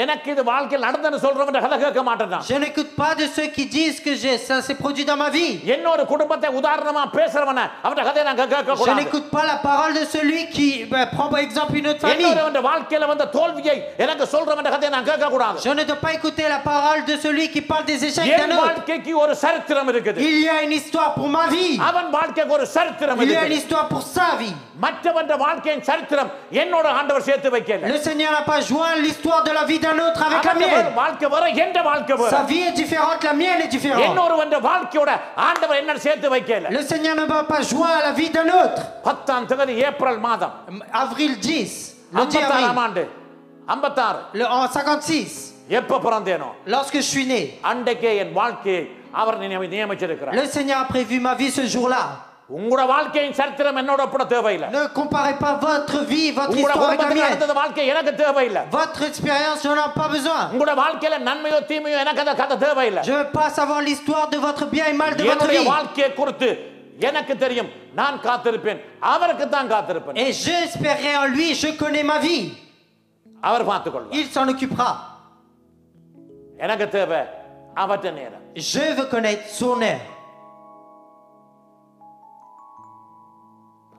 எனக்கு இது வாழ்க்கையில் நடந்தன்னு சொல்றவங்க கதை கேட்க மாட்டேன். Je n'écoute pas de ceux qui disent que ça s'est produit dans ma vie. என்னோட குடும்பத்தை உதாரணமா பேசுறவன அவன கதையை நான் கேட்க Je கூடாது. n'écoute pas la parole de celui qui prend par exemple une autre famille. என்னோட வாழ்க்கையில வந்த தோல்வியை எனக்கு சொல்றவன கதையை நான் கேட்க கூடாது. Je ne dois pas écouter la parole de celui qui parle des échecs d'un என் autre. வாழ்க்கைக்கு ஒரு சரித்திரம் இருக்குது. Il y a une histoire pour ma vie. அவன் வாழ்க்கைக்கு ஒரு சரித்திரம் Il y a une இருக்குது. histoire pour sa vie. மற்றவன் வாழ்க்கையின் சரித்திரம் என்னோட ஆண்டவர் சேர்த்து வைக்கல. Le Seigneur n'a pas joint l'histoire de la vie d'un autre avec la mienne. வாழ்க்கை வர என்ற வாழ்க்கை வர. Sa vie est différente, la mienne est différente. என்னொருவன் வாழ்க்கையோட ஆண்டவர் என்ன சேர்த்து வைக்கல. Le Seigneur ne va pas joindre la vie d'un autre. 10ஆம் தேதி ஏப்ரல் மாதம் Avril 10, le 10 56ஆம் avril, ஆண்டு 56 en 56, எப்ப பிறந்தேனோ lorsque je suis né, அன்றைக்கே என் வாழ்க்கையை அவர் நியமிச்சிருக்கிறார். le Seigneur a prévu ma vie ce jour-là. உங்களோட வாழ்க்கையின் சரித்திரம் என்னோட ஒப்பிட தேவையில்லை. Ne comparez pas votre vie, votre உங்களோட histoire avec la குடும்பத்தில் mienne. நடந்த வாழ்க்கை எனக்கு தேவையில்லை. Votre expérience, je n'en ai pas besoin. உங்களோட வாழ்க்கையில நன்மையோ தீமையோ எனக்கு அந்த கதை தேவையில்லை. Je veux pas savoir l'histoire de votre bien et mal de votre என்னுடைய vie. வாழ்க்கையை குறித்து எனக்கு தெரியும். நான் காத்திருப்பேன். அவருக்கு தான் காத்திருப்பேன். Et j'espérerai en lui, je connais ma vie. அவர் பார்த்துக்கொள்வார். Il s'en occupera. எனக்கு தேவை அவற்ற நேரம். Je veux connaître son heure.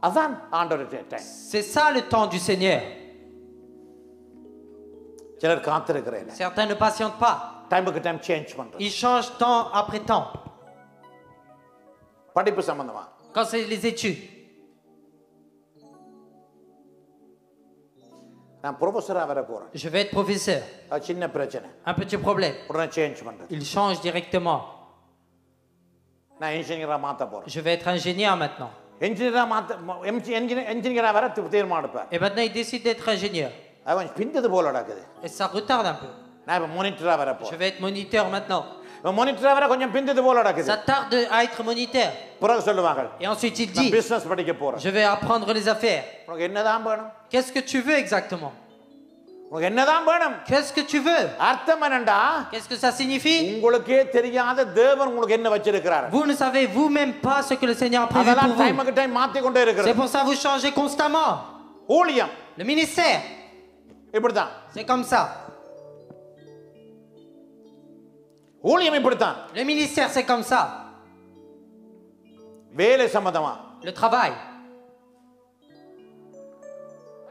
அதான் ஆண்டவருடைய time. C'est ça le temps du Seigneur. சிலர் காத்திருக்கிறேன். Certains ne patientent pas. டைமுக்கு டைம் சேஞ்ச் பண்றாங்க. Ils changent temps après temps. படிப்பு சம்பந்தமா. Quand c'est les études. நான் ப்ரொஃபஸரா வர போறேன். Je vais être professeur. அது சின்ன பிரச்சனை. Un petit problème. உடனே சேஞ்ச் பண்றேன். Il change directement. நான் இன்ஜினியரா மாத்த போறேன். Je vais être ingénieur maintenant. இன்ஜினியரா மாத்த இன்ஜினியரா வர தீர்மானம் எடுப்பேன். Et maintenant il décide d'être ingénieur. அவன் பிந்தது போல நடக்குது. Et ça retarde un peu. நான் இப்ப மானிட்டரா வர Je போறேன். vais être moniteur maintenant. மானிட்டரா வர கொஞ்சம் பிந்தது போல நடக்குது. Ça tarde à être moniteur. பிறகு சொல்லுவாங்க. Et ensuite il நான் dit, பிசினஸ் படிக்க போறேன். je vais apprendre les affaires. உனக்கு என்னதான் வேணும்? Qu'est-ce que tu veux exactement? உனக்கு என்னதான் வேணும்? Qu'est-ce que tu veux? அர்த்தம் என்னடா? Qu'est-ce que ça signifie? உங்களுக்கே தெரியாத தேவன் உங்களுக்கு என்ன வச்சிருக்கிறார். Vous ne savez vous-même pas ce que le Seigneur a prévu pour அதெல்லாம் vous. டைமுக்கு டைம் மாத்தி கொண்டே C'est இருக்கிறார். pour ça que vous changez constamment. ஊழியம் Le ministère, இப்படித்தான். c'est comme ça. ஊழியம் இப்படித்தான். Le ministère, c'est comme ça. வேலை சம்பந்தமா. Le travail.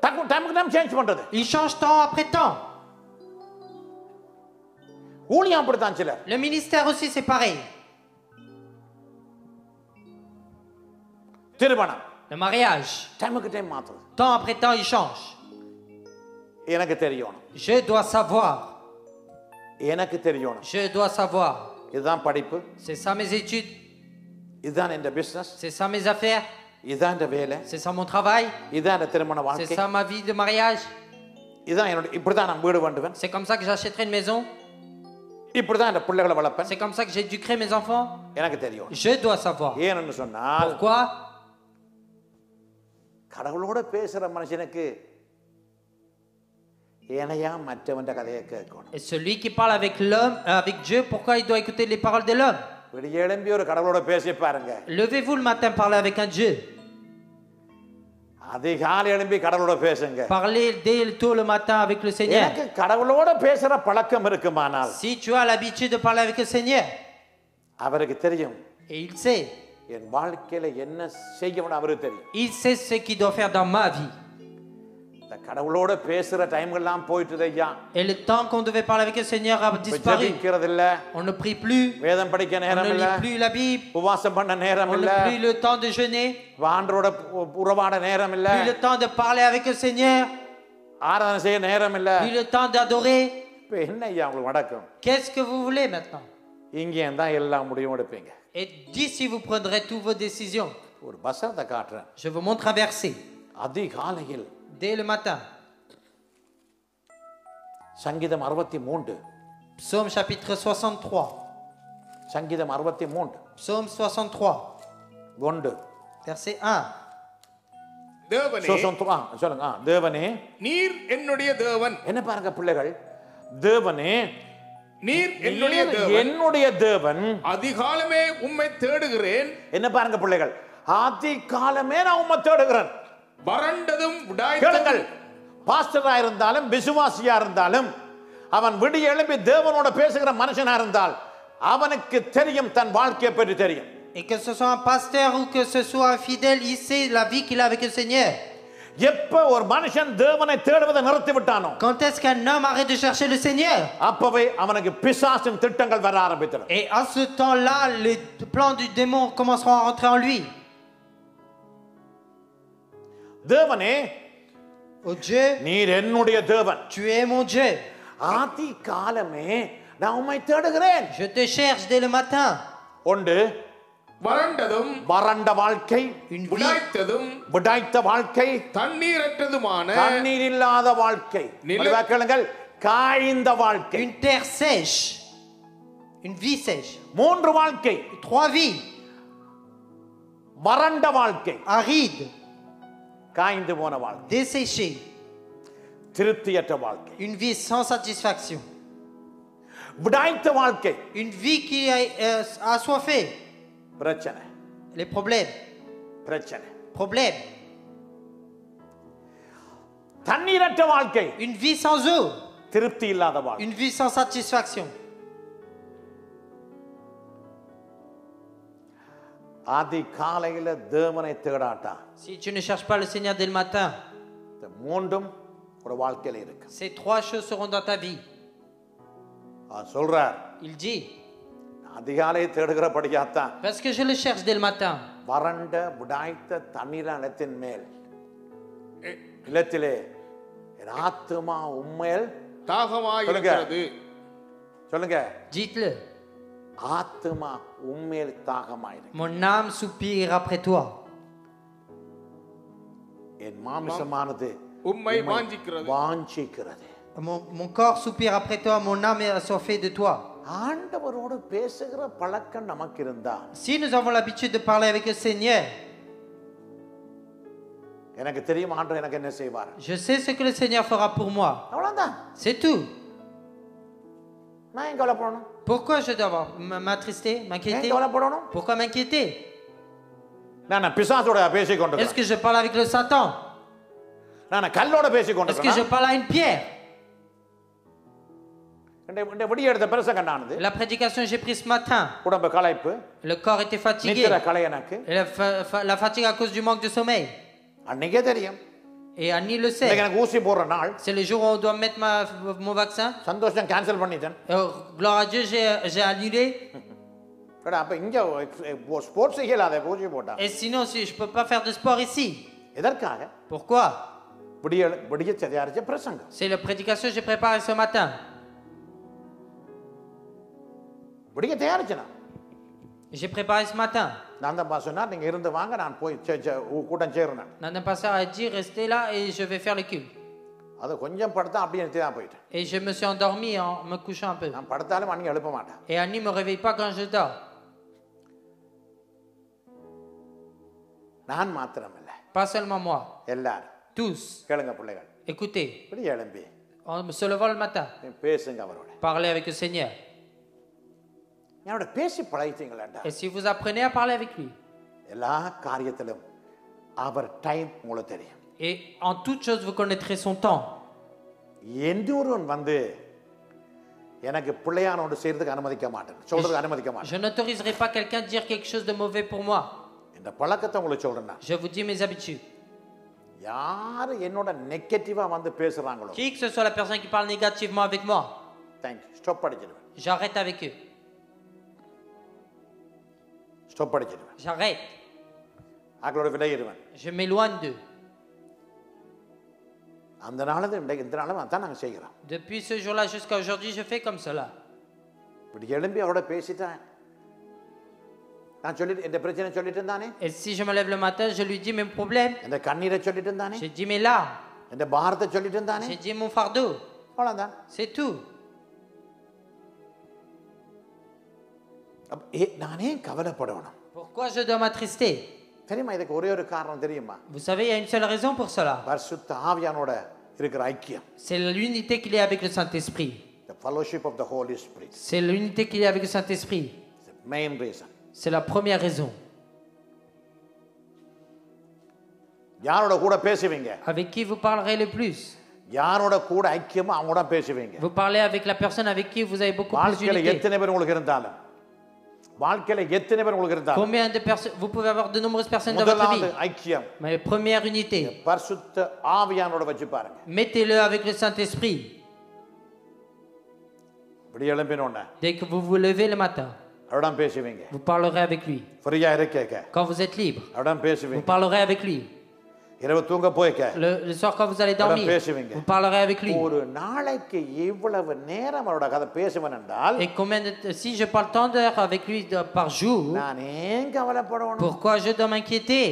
டைமுக்கு டைம் சேஞ்ச் பண்றது. Il change temps après temps. ஊழியம் அப்படித்தான் சிலர். Le ministère aussi, c'est pareil. திருமணம் Le mariage. டைமுக்கு டைம் மாத்துறது Temps après temps, il change. எனக்கு தெரியணும் Je dois savoir. எனக்கு தெரியணும் Je dois savoir. இதுதான் படிப்பு C'est ça mes études. இதுதான் இந்த business C'est ça mes affaires. இதுதான் இந்த வேலை C'est ça mon travail. இதுதான் இந்த திருமண C'est வாழ்க்கை ça ma vie de mariage. இதுதான் என்னோட இப்படிதான் நான் வீடு வேண்டுவேன் C'est comme ça que j'achèterai une maison. இப்படிதான் இந்த பிள்ளைகளை வளர்ப்பேன் C'est comme ça que j'éduquerai mes enfants. எனக்கு தெரியும் Je dois savoir. ஏன்னு சொன்னால் Pourquoi? கடவுளோட பேசுற மனுஷனுக்கு ஏனையா மற்றவன் கதையை கேட்கணும் Et celui qui parle avec l'homme, avec Dieu, pourquoi il doit écouter les paroles de l'homme? விடிய எழும்பி ஒரு கடவுளோட பேசி பாருங்க Levez-vous le matin, parlez avec un Dieu. அதிகாலை எழும்பி கடவுளோட பேசுங்க Parlez dès tôt le matin avec le Seigneur. எனக்கு கடவுளோட பேசுற பழக்கம் இருக்குமானால் Si tu as l'habitude de parler avec le Seigneur, அவருக்கு தெரியும் et il sait, என் வாழ்க்கையில என்ன செய்யணும் அவருக்கு தெரியும் il sait ce qu'il doit faire dans ma vie. இந்த கடவுளோட பேசுற டைம்கள்லாம் போயிட்டு ஐயா Et le temps qu'on devait parler avec le Seigneur a disparu. ஜெபிக்கிறது இல்ல On ne prie plus, வேதம் படிக்க on நேரம் ne இல்ல lit plus la Bible, உபவாசம் பண்ண நேரம் on இல்ல n'a plus le temps de jeûner, ஆண்டவரோட உறவாட நேரம் இல்ல plus le temps de parler avec le Seigneur, ஆராதனை செய்ய நேரம் இல்ல plus le temps d'adorer. இப்ப என்ன ஐயா உங்களுக்கு நடக்கும் Qu'est-ce que vous voulez maintenant? இங்கே தான் எல்லா முடிவும் எடுப்பீங்க Et d'ici, vous prendrez toutes vos décisions. ஒரு வசனத்தை காட்டுறேன் Je vous montre un verset. அதிகாலையில் Dès le matin, சங்கீதம் 63 Psaume chapitre 63. சங்கீதம் 63 Psaume 63, ஒன்று verset 1. தேவனே சொல்லுங்க தேவனே நீர் என்னுடைய தேவன் என்ன பாருங்க பிள்ளைகள் தேவனே நீர் என்னுடைய தேவன் என்னுடைய தேவன் அதிகாலமே உம்மை தேடுகிறேன் என்ன பாருங்க பிள்ளைகள் அதிகாலமே நான் உம்மை தேடுகிறேன் வறண்டதும் கேளுங்கள் உடாய்த்ததும் பாஸ்டரா இருந்தாலும் விசுவாசியா இருந்தாலும் அவன் விடிய எழும்பி தேவனோட பேசுகிற மனுஷனா இருந்தால் அவனுக்கு தெரியும் தன் வாழ்க்கையை பற்றி தெரியும் Et que ce soit un pasteur ou que ce soit un fidèle, il sait la vie qu'il a avec le Seigneur. எப்ப ஒரு மனுஷன் தேவனை தேடுவதை நிறுத்தி விட்டானோ Quand est-ce qu'un homme arrête de chercher le Seigneur? அப்பவே அவனுக்கு பிசாசின் திட்டங்கள் வர ஆரம்பித்தன Et à ce temps-là, les plans du démon commenceront à rentrer en lui. தேவனே Oh Dieu, நீர் என்னுடைய தேவன் tu es mon Dieu. ஆதி காலமே நான் உம்மை தேடுகிறேன் Je te cherche dès le matin. ஒன்று வறண்டதும் வறண்ட வாழ்க்கை Une vie, உடாய்த்ததும் விடாய்த்த வாழ்க்கை தண்ணீரற்றதுமான தண்ணீர் இல்லாத வாழ்க்கை கேளுங்கள் காய்ந்த வாழ்க்கை une terre sèche, une vie sèche. மூன்று வாழ்க்கை 3 vies, வறண்ட வாழ்க்கை aride, காய்ந்து போன வாழ்க்கை desséchée. திருப்தியற்ற வாழ்க்கை Une vie sans satisfaction. விடாய்த்த வாழ்க்கை Une vie qui est assoiffée. பிரச்சனை Les problèmes. பிரச்சனை Problèmes. தண்ணீரற்ற வாழ்க்கை Une vie sans eau. திருப்தி இல்லாத வாழ்க்கை Une vie sans satisfaction. ஆதி காலையில தேவனை தேடாட்டா Si tu ne cherches pas le Seigneur dès le matin, இந்த மூன்றும் ஒரு வாழ்க்கையில இருக்கு ces 3 choses seront dans ta vie. சொல்றார் Il dit, அதிகாலை தேடுகிறபடியாத்தான் parce que je le cherche dès le matin. வறண்ட விடாய்த்த தண்ணீர் நிலத்தின் மேல் நிலத்திலே என் ஆத்துமா உண்மையில் தாகமாயிருக்கிறது சொல்லுங்க Dites-le. ஆத்துமா உண்மையில் தாகமாயிருக்கு Mon âme soupire après toi. என் மாமிசமானது உம்மை வாஞ்சிக்கிறது வாஞ்சிக்கிறது Mon corps soupire après toi, mon âme est assoiffée de toi. ஆண்டவரோடு பேசுகிற பழக்கம் நமக்கு இருந்தா Si nous avons l'habitude de parler avec le Seigneur, எனக்கு தெரியும் ஆண்டவர் எனக்கு என்ன செய்வார் je sais ce que le Seigneur fera pour moi. அவ்வளவுதான் C'est tout. நான் ஏன் கவலைப்படணும் Pourquoi je dois m'attrister, ஏன் m'inquiéter? கவலைப்படணும் Pourquoi m'inquiéter? நான் பிசாசோட பேசிக் கொண்டு Est-ce que je parle avec le Satan? நான் கல்லோட பேசிக் Est-ce que je கொண்டு parle à une pierre? விடிய எடுத்த பிரசங்கனானது La prédication que j'ai prise ce matin, உடம்பு களைப்பு le corps était fatigué. நித்திர கலை எனக்கு Et la fatigue à cause du manque de sommeil. அன்னைக்கே தெரியும் Et Annie le இன்னைக்கு sait. எனக்கு ஊசி போடுற நாள் C'est le jour où on doit mettre mon vaccin. சந்தோஷம் கேன்சல் பண்ணிட்டேன் Gloire à Dieu, j'ai annulé. அப்ப இங்க ஸ்போர்ட்ஸ் செய்யலாத பூஜை போட்டா. Et sinon, si je peux pas faire de sport ici. எதற்காக? Pourquoi? விடிய தயாரிச்ச பிரசங்கம். C'est la prédication que j'ai préparée ce matin. விடிய தயாரிச்சனா. J'ai préparé ce matin. நான் தான் சொன்னா நீங்க இருந்து வாங்க நான் போய் கூட்டம் சேருறேன். Nana pasteur a dit restez là et je vais faire le culte. அது கொஞ்சம் படுத்தா அப்படியே நிறுத்தி தான் போயிட்டேன். Et je me suis endormi en me couchant un peu. நான் படுத்தாலும் அண்ணி எழுப்ப மாட்டேன். Et Annie me réveille pas quand je dors. நான் மாத்திரம் இல்ல. Pas seulement moi. எல்லாரும். Tous. கேளுங்க பிள்ளைகள். Écoutez. இப்படி எழும்பி. En se levant le matin. பேசுங்க அவரோட. Parlez avec le Seigneur. அவரோட பேசி பழகிட்டீங்களா? Et si vous apprenez à parler avec lui. எல்லா காரியத்திலும் அவர் டைம் உங்களுக்கு தெரியும். Et en toute chose vous connaîtrez son temps. எந்தொருவன் வந்து எனக்கு பிள்ளையான ஒன்று செய்யறதுக்கு அனுமதிக்க மாட்டேன். சொல்றதுக்கு அனுமதிக்க மாட்டேன். Je n'autoriserai pas quelqu'un de dire quelque chose de mauvais pour moi. இந்த பழக்கத்தை உங்களுக்கு சொல்றேன். Je vous dis mes habitudes. யார் என்னோட நெகட்டிவா வந்து பேசுறாங்களோ qui que ce soit la personne qui parle négativement avec moi, thank you stop பண்ணிடுவேன். j'arrête avec eux. ஸ்டாப் பண்ணிடுவேன். J'arrête. அவங்களோட விலகிடுவேன். Je m'éloigne d'eux. அந்த நாளிலிருந்து இந்த நாளும் அதான் நாங்க செய்கிறோம். Depuis ce jour-là jusqu'à aujourd'hui, je fais comme cela. இப்படி எழும்பி அவரோட பேசிட்டேன். நான் சொல்லிட்டு இந்த பிரச்சனை சொல்லிட்டு இருந்தானே. Et si je me lève le matin, je lui dis mes problèmes. இந்த கண்ணீரை சொல்லிட்டு இருந்தானே. J'ai dit mes larmes. இந்த பாரத்தை சொல்லிட்டு இருந்தானே. J'ai dit mon fardeau. அவ்வளவுதான். C'est tout. நானே கவலைப்படணும். Pourquoi je dois m'attrister? தெரியுமா இதுக்கு ஒரே ஒரு காரணம் தெரியுமா? Vous savez, il y a une seule raison pour cela. பரிசுத்த ஆவியானோட இருக்கிற ஐக்கியம். C'est l'unité qu'il y a avec le Saint-Esprit. The fellowship of the Holy Spirit. C'est l'unité qu'il y a avec le Saint-Esprit. The main reason. C'est la première raison. யாரோட கூட பேசுவீங்க? Avec qui vous parlerez le plus? யாரோட கூட ஐக்கியமா அவங்களோட பேசுவீங்க? Vous parlez avec la personne avec qui vous avez beaucoup plus வாழ்க்கையில d'unité. எத்தனை பேர் உங்களுக்கு இருந்தாலும் வாழ்க்கையில எத்தனை பேர் உங்களுக்கு இருந்தாலும் Combien de personnes vous pouvez avoir de nombreuses personnes dans votre vie? முதலாவது ஐக்கியம். Mais première unité. பரிசுத்த ஆவியானோட வச்சு பாருங்க. Mettez-le avec le Saint-Esprit. இப்படி எழும்பினோனே Dès que vous vous levez le matin, அவரோட பேசுவீங்க. vous parlerez avec lui. ஃப்ரீயா இருக்கேக்க Quand vous êtes libre, அவரோட vous பேசுவீங்க. parlerez avec lui. இரவு தூங்க போய்க்க Le soir quand vous allez dormir, vous parlerez avec lui. ஒரு நாளைக்கு இவ்வளவு நேரம் அவரோட கதை பேசுவேன் என்றால் Et si je parle tant d'heures avec lui par jour, நான் ஏன் கவலைப்படணும்? pourquoi je dois m'inquiéter?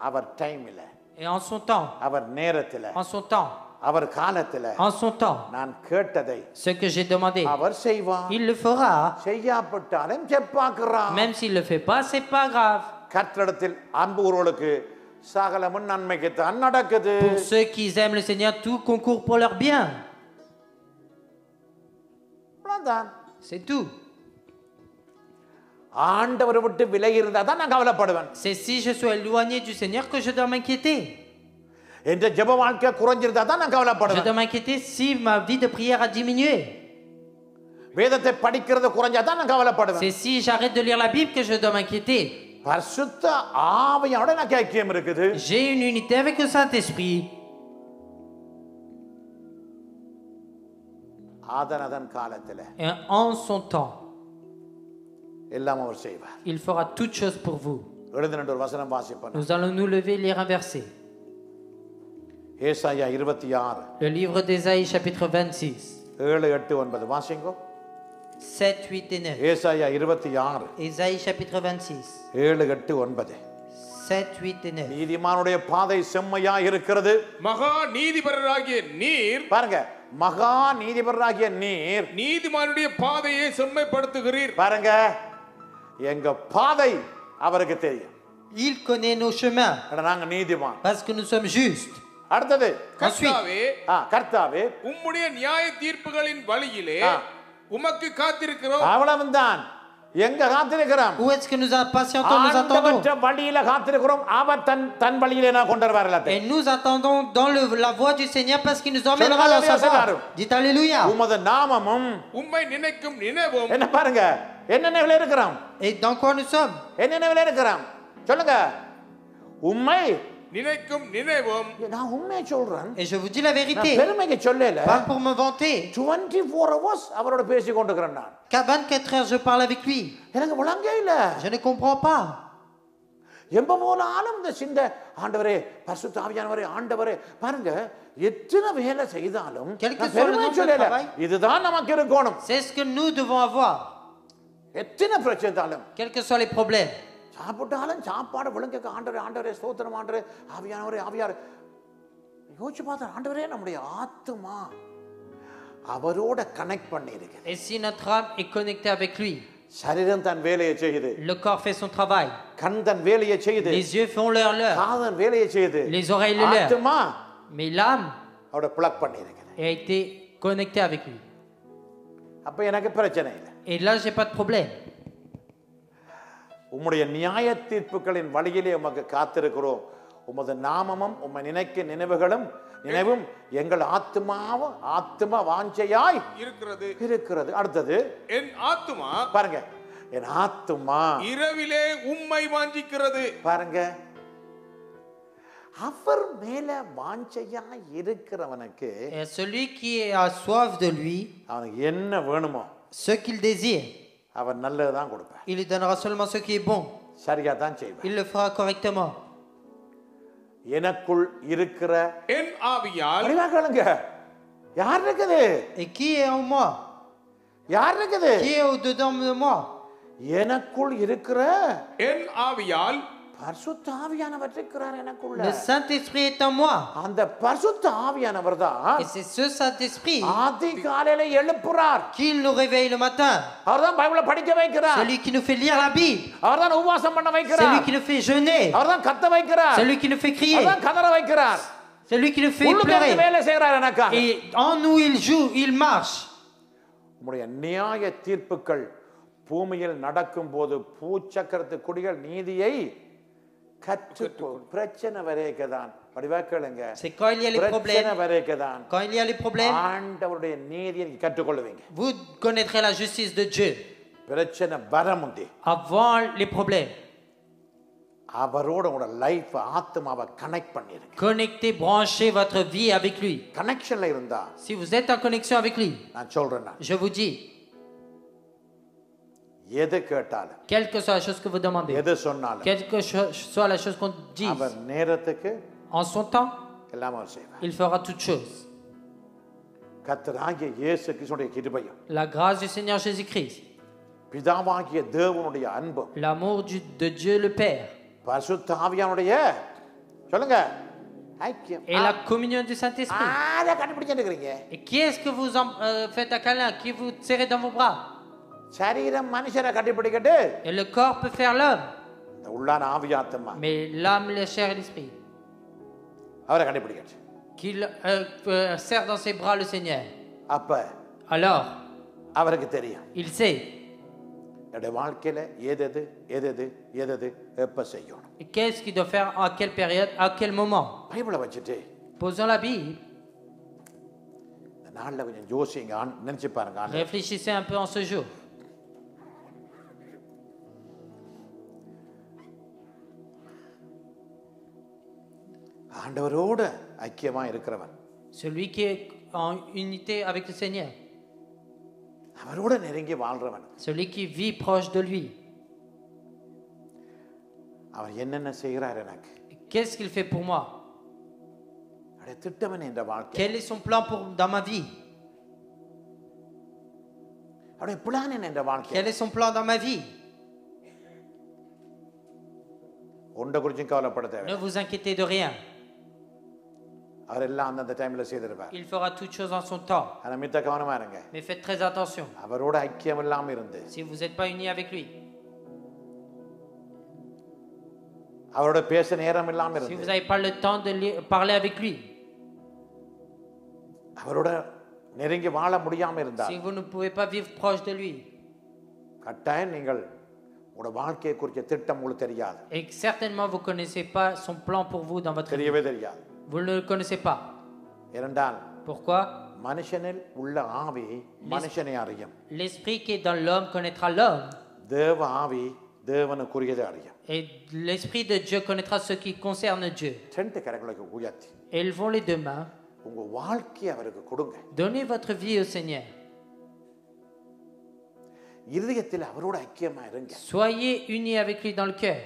அவர் டைம் இல்ல. Et en son temps, அவர் நேரத்துல en son temps, அவர் காலத்துல en son temps, நான் கேட்டதை ce que j'ai demandé, அவர் செய்வார். il le fera. செய்யாப்பட்டாலும் செப்பாக்குறார். Même s'il le fait pas, c'est pas grave. கர்த்தரிடத்தில் அன்புறவர்களுக்கு சகலமும் நன்மைக்கு தான் நடக்குது. Pour ceux qui aiment le Seigneur, tout concourt pour leur bien. C'est tout. ஆண்டவரை விட்டு விலகி இருந்தா தான் நான் கவலைப்படுவேன். C'est si je suis éloigné du Seigneur que je dois m'inquiéter. என்ற ஜெப வாழ்க்கை குறைஞ்சிருந்தா தான் நான் Je கவலைப்படுவேன். dois m'inquiéter si ma vie de prière a diminué. வேதத்தை படிக்கிறது குறைஞ்சா தான் நான் கவலைப்படுவேன். C'est si j'arrête de lire la Bible que je dois m'inquiéter. பரிசுத்த ஆவியோட எனக்கு ஐக்கியம் இருக்குது. J'ai une unité avec le Saint-Esprit. ஆதனதன் காலத்துல Et en son temps, எல்லாம் அவர் செய்வார். il fera toutes choses pour vous. எழுதின ஒரு வசனம் வாசிப்போம். Nous allons nous lever et lire un verset. ஏசாயா 26 Le livre d'Ésaïe chapitre 26. 7 8 9 வாசிங்கோ. 7, 8 et 9. ஏசாயா 26 Ésaïe chapitre 26. 7 8 9. 7, 8 et 9. நீதிமானுடைய பாதை செம்மையா இருக்கிறது. மகா நீதிபரராகிய நீர் பாருங்க, மகா நீதிபரராகிய நீர் நீதிமானுடைய பாதையை செம்மைப்படுத்துகிறீர். பாருங்க, எங்க பாதை அவருக்கு தெரியும். Il connaît nos chemins நாங்க நீதிமான். parce que nous sommes justes. அடுத்தது கர்த்தாவே, கர்த்தாவே உம்முடைய நியாய தீர்ப்புகளின் வழியிலே உமக்கு காத்திருக்கிறோம். அவ்வளவுதான். எங்க காத்திருக்கிறோம்? Où est-ce que nous patientons, nous attendons? ஆண்டவருடைய வழியில காத்திருக்கிறோம். அவர் தன் வழியிலே நான் கொண்டு வருவார் எல்லாத்தையும். Et nous attendons dans la voie du Seigneur parce qu'il nous emmènera dans sa voie. Dites alléluia. உமது நாமமும் உம்மை நினைக்கும் நினைவும். என்ன பாருங்க, என்ன நினைவுல இருக்கிறோம்? Et dans quoi nous sommes? என்ன நினைவுல இருக்கிறோம்? சொல்லுங்க. உம்மை நினைக்கும் நினைவும் நான் உண்மையை சொல்றேன். Et je vous dis la நான் vérité, பெருமைக்கு சொல்லல. pas pour me vanter. 24 hours அவரோட பேசி கொண்டிருக்கிறேன் நான். Qu'à 24 heures, je parle avec lui. எனக்கு விளங்கே இல்ல. Je ne comprends pas. எப்ப போனாலும் இந்த சிந்தை, ஆண்டவரே பரிசுத்த ஆவியானவரே ஆண்டவரே, பாருங்க எத்தனை வேலை செய்தாலும் நான் பெருமையை சொல்லல. இதுதான் நமக்கு இருக்கணும். C'est ce que nous devons avoir. எத்தனை பிரச்சனைதாலும், Quels que soient les problèmes. சாப்பிட்டாலும் சாப்பாடு விளங்க ஆண்டவரே ஆண்டவரே ஸ்தோத்திரம் ஆண்டவரே ஆவியானவரே ஆவியார். யோசிச்சு பார்த்தா ஆண்டவரே நம்முடைய ஆத்துமா அவரோட கனெக்ட் பண்ணி இருக்கு. Et si notre âme est connectée avec lui, சரீரம் தன் வேலையை செய்யுது, le corps fait son travail, கண் தன் வேலையை செய்யுது, les yeux font leur, காதன் வேலையை செய்யுது, les oreilles le leur, ஆத்துமா mais l'âme அவரோட பிளக் பண்ணி இருக்கு. a été connectée avec lui. அப்ப எனக்கு பிரச்சனை இல்லை. Et là, j'ai pas de problème. உம்முடைய நியாய தீர்ப்புகளின் வழியிலே உமக்கு காத்திருக்கிறோம். உமது நாமமும் உம்மை நினைக்க நினைவும் எங்கள் ஆத்தும வாஞ்சையாய் இருக்கிறது. அடுத்தது என் ஆத்துமா, பாருங்க, என் ஆத்துமா இரவிலே உம்மை வாஞ்சிக்கிறது. பாருங்க, அவர் மேல வாஞ்சையாய் இருக்கிறவனுக்கு, Et celui qui a soif de lui, அவனுக்கு என்ன வேணுமோ ce qu'il désire, அவன் நல்லதுதான் கொடுப்பார். il lui donnera seulement ce qui est bon. சரியா தான் செய்வார். Il le fera correctement. எனக்குள் இருக்கிற என் ஆவியால், கேளுங்க, யார் இருக்குது? Et qui est en moi? யார் இருக்குது? Qui est au-dedans de moi? எனக்குள் இருக்கிற என் ஆவியால் பரிசுத்த ஆவியானவர் இருக்கிறார் எனக்குள்ள. Le Saint-Esprit est en moi. அந்த பரிசுத்த ஆவியானவர் தான், Et c'est ce Saint-Esprit அதிகாலையில எழுப்புறார். qui nous réveille le matin. அவர்தான் பைபிளை படிக்க வைக்கிறார். Celui qui nous fait lire la Bible. அவர்தான் உபவாசம் பண்ண வைக்கிறார். Celui qui nous fait jeûner. அவர்தான் கத்த வைக்கிறார். Celui qui nous fait crier. அவர்தான் கதற வைக்கிறார். Celui qui nous fait உள்ளுக்கு pleurer. வேலை செய்கிறார் எனக்காக. Et en nous, il joue, il marche. உம்முடைய நியாய தீர்ப்புகள் பூமியில் நடக்கும் போது பூச்சக்கரத்து குடிகள் நீதியை பிரச்சனை வரைக்கதான். C'est quand il y a les problèmes. Quand il y a les problèmes, ஆண்டவருடைய நீதியை கற்றுக்கொள்வீங்க. vous connaîtrez la justice de Dieu. பிரச்சனை வரமுந்தி, Avant les problèmes, அவரோட உங்களோட லைஃப் ஆத்மாவை கனெக்ட் பண்ணிருங்க. connectez, branchez votre vie avec lui. கனெக்ஷன்ல இருந்தா, Si vous êtes en connexion avec lui, நான் சொல்றேன், je vous dis, எது கேட்டாலும், quelle que soit la chose que vous demandez, எது சொன்னாலும், quelle que soit la chose qu'on dise, அவர் நேரத்துக்கு en son temps, எல்லாமே செய்வார். il fera toutes choses. கர்த்தராகிய இயேசு கிறிஸ்துவின் கிருபையும், La grâce du Seigneur Jésus-Christ, பிதாவாகிய தேவனுடைய அன்பும், l'amour de Dieu le Père, பரிசுத்த ஆவியானுடைய சொல்லுங்க ஐக்கியம், et la communion du Saint-Esprit. அதை கண்டுபிடிச்சிட்டு இருக்கீங்க. Et qui est-ce que vous faites un câlin, qui vous serrez dans vos bras? சரீரம் மனுஷரை கண்டுபிடிக்கட்டு, Et le corps peut faire l'homme, இந்த உள்ளான ஆவியாத்மா mais l'âme, la chair et l'esprit, அவரை கண்டுபிடிக்கட்டு. qu'il serre dans ses bras le Seigneur. அப்ப Alors, அவருக்கு தெரியும் il sait. என்னுடைய வாழ்க்கையில எதெது எதெது எதெது எப்ப செய்யணும். Et qu'est-ce qu'il doit faire, à quelle période, à quel moment? பைபிளை வச்சுட்டு Posons la Bible. இந்த நாள்ல கொஞ்சம் யோசிங்க, நினைச்சு பாருங்க. Réfléchissez un peu en ce jour. ஆண்டவரோட ஐக்கியமா இருக்கிறவன், Celui qui est en unité avec le Seigneur, அவரோட நெருங்கி வாழ்றவன், celui qui vit proche de lui, அவர் என்னென்ன செய்கிறார் எனக்கு, qu'est-ce qu'il fait pour moi? அவருடைய திட்டம் என்ன என்ற வாழ்க்கை, Quel est son plan dans ma vie? அவருடைய பிளான் என்ன என்ற வாழ்க்கை, Quel est son plan dans ma vie? ஒன்றை குறிச்சும் கவலைப்பட தேவை. Ne vous inquiétez de rien. அவர் எல்லாம் அந்தந்த டைம்ல செய்திருப்பார். Il fera toutes choses en son temps. ஆனா மித்த கவனமா இருங்க. Mais faites très attention. அவரோட ஐக்கியம் இல்லாம இருந்து, Si vous n'êtes pas unis avec lui, அவரோட பேச நேரம் இல்லாம si இருந்து, vous n'avez pas le temps de parler avec lui, அவரோட நெருங்கி வாழ முடியாம இருந்தா, si vous ne pouvez pas vivre proche de lui, கட்டாயம் நீங்கள் உங்களோட வாழ்க்கையை குறித்த திட்டம் உங்களுக்கு தெரியாது. et que certainement vous ne connaissez pas son plan pour vous dans votre vie. தெரியவே தெரியாது. Vous ne le connaissez pas. இரண்டால் Pourquoi? மனுஷனில் உள்ள ஆவி மனுஷனை அறியும். L'esprit qui est dans l'homme connaîtra l'homme. தேவ ஆவி தேவனுக்குரியதை அறியும். Et l'Esprit de Dieu connaîtra ce qui concerne Dieu. ரெண்டு கரங்களுக்கு உயர்த்தி Élevons les deux mains. உங்க வாழ்க்கையை அவருக்கு கொடுங்க. Donnez votre vie au Seigneur. இருதயத்தில் அவரோட ஐக்கியமா இருங்க. Soyez unis avec lui dans le cœur.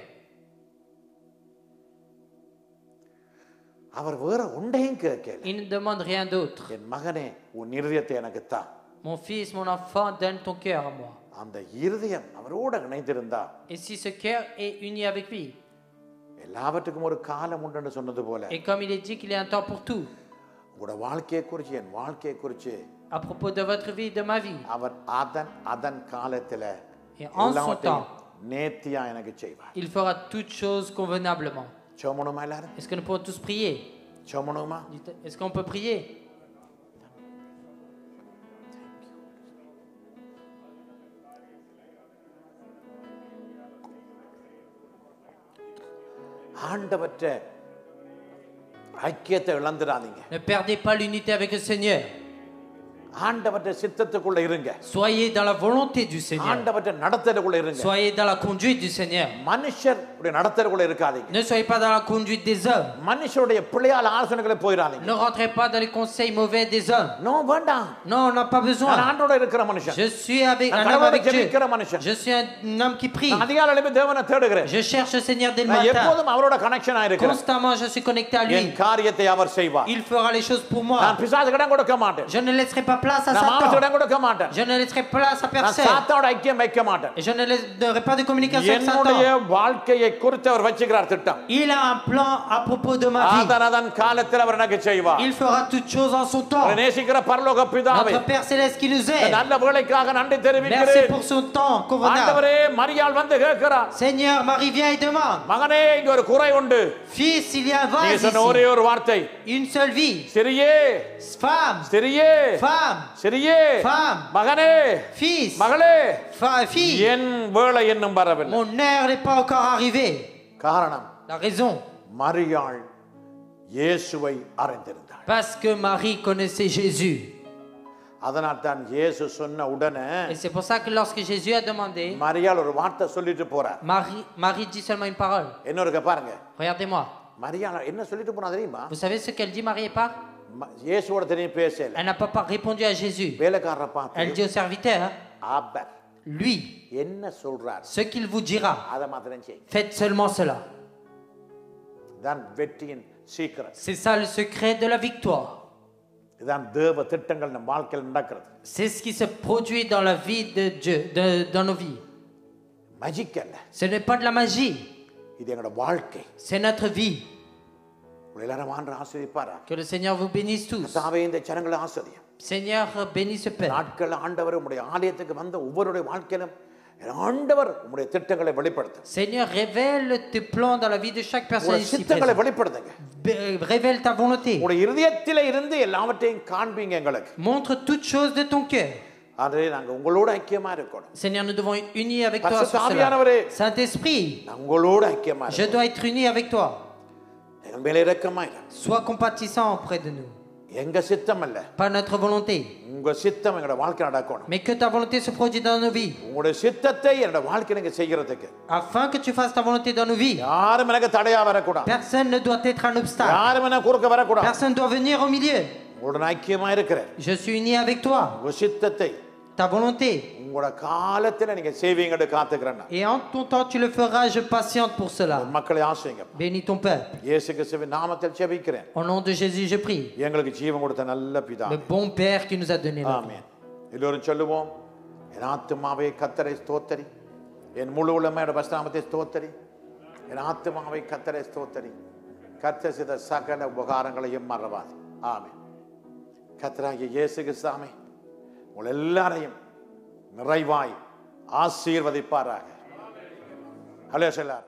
அவர் வேற ஒன்றையும் கேட்கல. Il ne demande rien d'autre. என் மகனே உன் இருதயத்தை எனக்கு தா. Mon fils, mon enfant, donne ton cœur à moi. அந்த இருதயம் அவரோட இணைந்திருந்தா Et si ce cœur est uni avec lui, எல்லாவற்றுக்கும் ஒரு காலம் உண்டுன்னு சொன்னது போல et comme il est dit qu'il y a un temps pour tout, உங்களோட வாழ்க்கையை குறித்து என் வாழ்க்கையை குறித்து à propos de votre vie, de ma vie, அவர் அதன் காலத்துல et en son temps, நேர்த்தியா எனக்கு செய்வார். il fera toutes choses convenablement. சோமனுமா எல்லாரும்? Est-ce que nous pouvons tous prier? சோமனுமா? Est-ce qu'on peut prier? ஆண்டவற்ற ஐக்கியத்தை இழந்துடாதீங்க. Ne perdez pas l'unité avec le Seigneur. ஆண்டவற்ற சித்தத்துக்குள்ள இருங்க. Soyez dans la volonté du Seigneur. ஆண்டவற்ற நடத்தலுக்குள்ள இருங்க. Soyez dans la conduite du Seigneur. மனுஷருடைய நடத்தலுக்குள்ள இருக்காதீங்க. Ne soyez pas dans la conduite des hommes. மனுஷருடைய பிள்ளையால ஆலோசனைகளை போயிடாதீங்க. Ne rentrez pas dans les conseils mauvais des hommes. No வேண்டாம். Non, on n'a pas besoin. நான் ஆண்டோட இருக்கிற மனுஷன். Je suis avec un homme avec Dieu. Je suis un homme qui prie. நான் அதிகாலை எழும்பி தேவனை தேடுகிறேன். Je cherche le Seigneur dès le நான் matin. எப்போதும் அவரோட கனெக்ஷனா இருக்கிறேன். Constamment, je suis connecté à lui. என் காரியத்தை அவர் செய்வார். Il fera les choses pour moi. நான் பிசாசுக்கு இடம் கொடுக்க மாட்டேன். Je ne laisserai pas place à நான் மாம்சத்துக்கு Satan. இடம் கொடுக்க மாட்டேன். Je ne laisserai place à நான் personne. சாத்தானோட ஐக்கியம் வைக்க மாட்டேன். Et je ne donnerai pas de communication avec என்னுடைய Satan. வாழ்க்கையை குறித்து அவர் வச்சிருக்கிறார் திட்டம். Il a un plan à propos de ma vie. அதன் காலத்தில் அவர் எனக்கு செய்வார். Il fera toutes choses en son temps. நேசிக்கிற பரலோக பிதாவே, Notre Père Céleste qui nous aide. நல்ல வேளைக்காக நன்றி Merci தெரிவிக்கிறேன். pour son temps convenable. ஆண்டவரே, மரியாள் வந்து கேட்கிறார். Seigneur, Marie vient et demande. மகனே, இங்க ஒரு குறை உண்டு. Fils, il y a un நீ vase சொன்ன ஒரே ici. ஒரு வார்த்தை, Une seule vie. சிறியே Femme. சிறியே Femme. சிறியே Femme. மகனே Fils. மகளே, Fille. என் வேளை இன்னும் வரவில்லை. Mon heure n'est pas encore arrivée. காரணம், La raison. மரியாள் இயேசுவை அறிந்திருந்தாள். Parce que Marie connaissait Jésus. அதனால் தான் இயேசு சொன்ன உடனே Et c'est pour ça que lorsque Jésus a demandé, மரியாள் ஒரு வார்த்தை சொல்லிட்டு போறார். Marie dit seulement une parole. இன்னொருக்க பாருங்க, Regardez-moi. மரியாள் என்ன சொல்லிட்டு போனா தெரியுமா? Vous savez ce qu'elle dit, Marie et part? இயேசுவோட தெரியும் பேசல. Elle n'a pas répondu à Jésus. வேலைக்காரரை பார்த்து Elle dit au serviteur, அவர் lui, என்ன சொல்றார் ce qu'il vous dira, அதை மாத்திரம் செய். faites seulement cela. தான் வெற்றியின் சீக்கிரம். C'est ça le secret de la victoire. இதான் தேவ திட்டங்கள் நம்ம வாழ்க்கையில் நடக்கிறது. C'est ce qui se produit dans la vie de Dieu, dans nos vies. Magic அல்ல. Ce n'est pas de la magie. இது எங்களோட வாழ்க்கை. C'est notre vie. எல்லாரும் ஆண்டவர் ஆசீர்வதிப்பாரா? Que le Seigneur vous bénisse tous. கர்த்தாவே, இந்த ஜனங்களை ஆசீர்வதியும். Seigneur, bénis ce peuple. நாட்கள் ஆண்டவர் உம்முடைய ஆலயத்துக்கு வந்த ஒவ்வொருடைய வாழ்க்கையிலும் ஆண்டவர் உம்முடைய திட்டங்களை வெளிப்படுத்தும். Seigneur, révèle tes plans dans la vie de chaque personne ici சித்தங்களை présente. வெளிப்படுத்துங்க. Révèle ta volonté. உம்முடைய இதயத்திலே இருந்து எல்லாவற்றையும் காண்பீங்க எங்களுக்கு. Montre toutes choses de ton cœur. ஆண்டவரே, நாங்க உங்களோட ஐக்கியமா இருக்கணும். Seigneur, nous devons être unis avec toi sur பரிசுத்த cela. ஆவியானவரே, Saint-Esprit, நாங்க உங்களோட ஐக்கியமா je இருக்கணும். dois être uni avec toi. எங்கள் மேலே இரக்கமா இரு. Sois compatissant auprès de nous. எங்க சித்தம் அல்ல, Pas notre volonté, உங்க சித்தம் எங்களோட வாழ்க்கை நடக்கணும். mais que ta volonté se produise dans nos vies. உங்களுடைய சித்தத்தை என்னோட வாழ்க்கையில நீங்க செய்யறதுக்கு Afin que tu fasses ta volonté dans nos vies. யாரும் எனக்கு தடையா வரக்கூடாது. Personne ne doit être un obstacle. யாரும் எனக்கு குறுக்க வரக்கூடாது. Personne ne doit venir au milieu. உங்களுடன் ஐக்கியமா இருக்கிறேன். Je suis uni avec toi. உங்க சித்தத்தை Ta volonté. உங்களோட காலத்துல நீங்க செய்வீங்கன்னு காத்துக்கிறேன். Et en ton temps, tu le feras. Je patiente pour cela. மக்களை ஆசீர்வதிங்க. Bénis ton peuple. இயேசு கிறிஸ்துவின் நாமத்தில் ஜெபிக்கிறேன். Au nom de Jésus, je prie. எங்களுக்கு ஜீவன் கொடுத்த நல்ல Le பிதாவே. bon Père qui nous a donné la vie. ஆமென். எல்லோரும் சொல்லுவோம், என் ஆத்துமாவே கர்த்தரை ஸ்தோத்தரி, என் முழு உள்ளமையோட பரிசுத்தநாமத்தை ஸ்தோத்தரி, என் ஆத்துமாவே கர்த்தரை ஸ்தோத்தரி, கர்த்தர் செய்த சகல உபகாரங்களையும் மறவாது. ஆமென். கர்த்தராகிய இயேசு கிறிஸ்துவே உங்கள் எல்லாரையும் நிறைவாய் ஆசீர்வதிப்பாராக. ஹல்லேலூயா.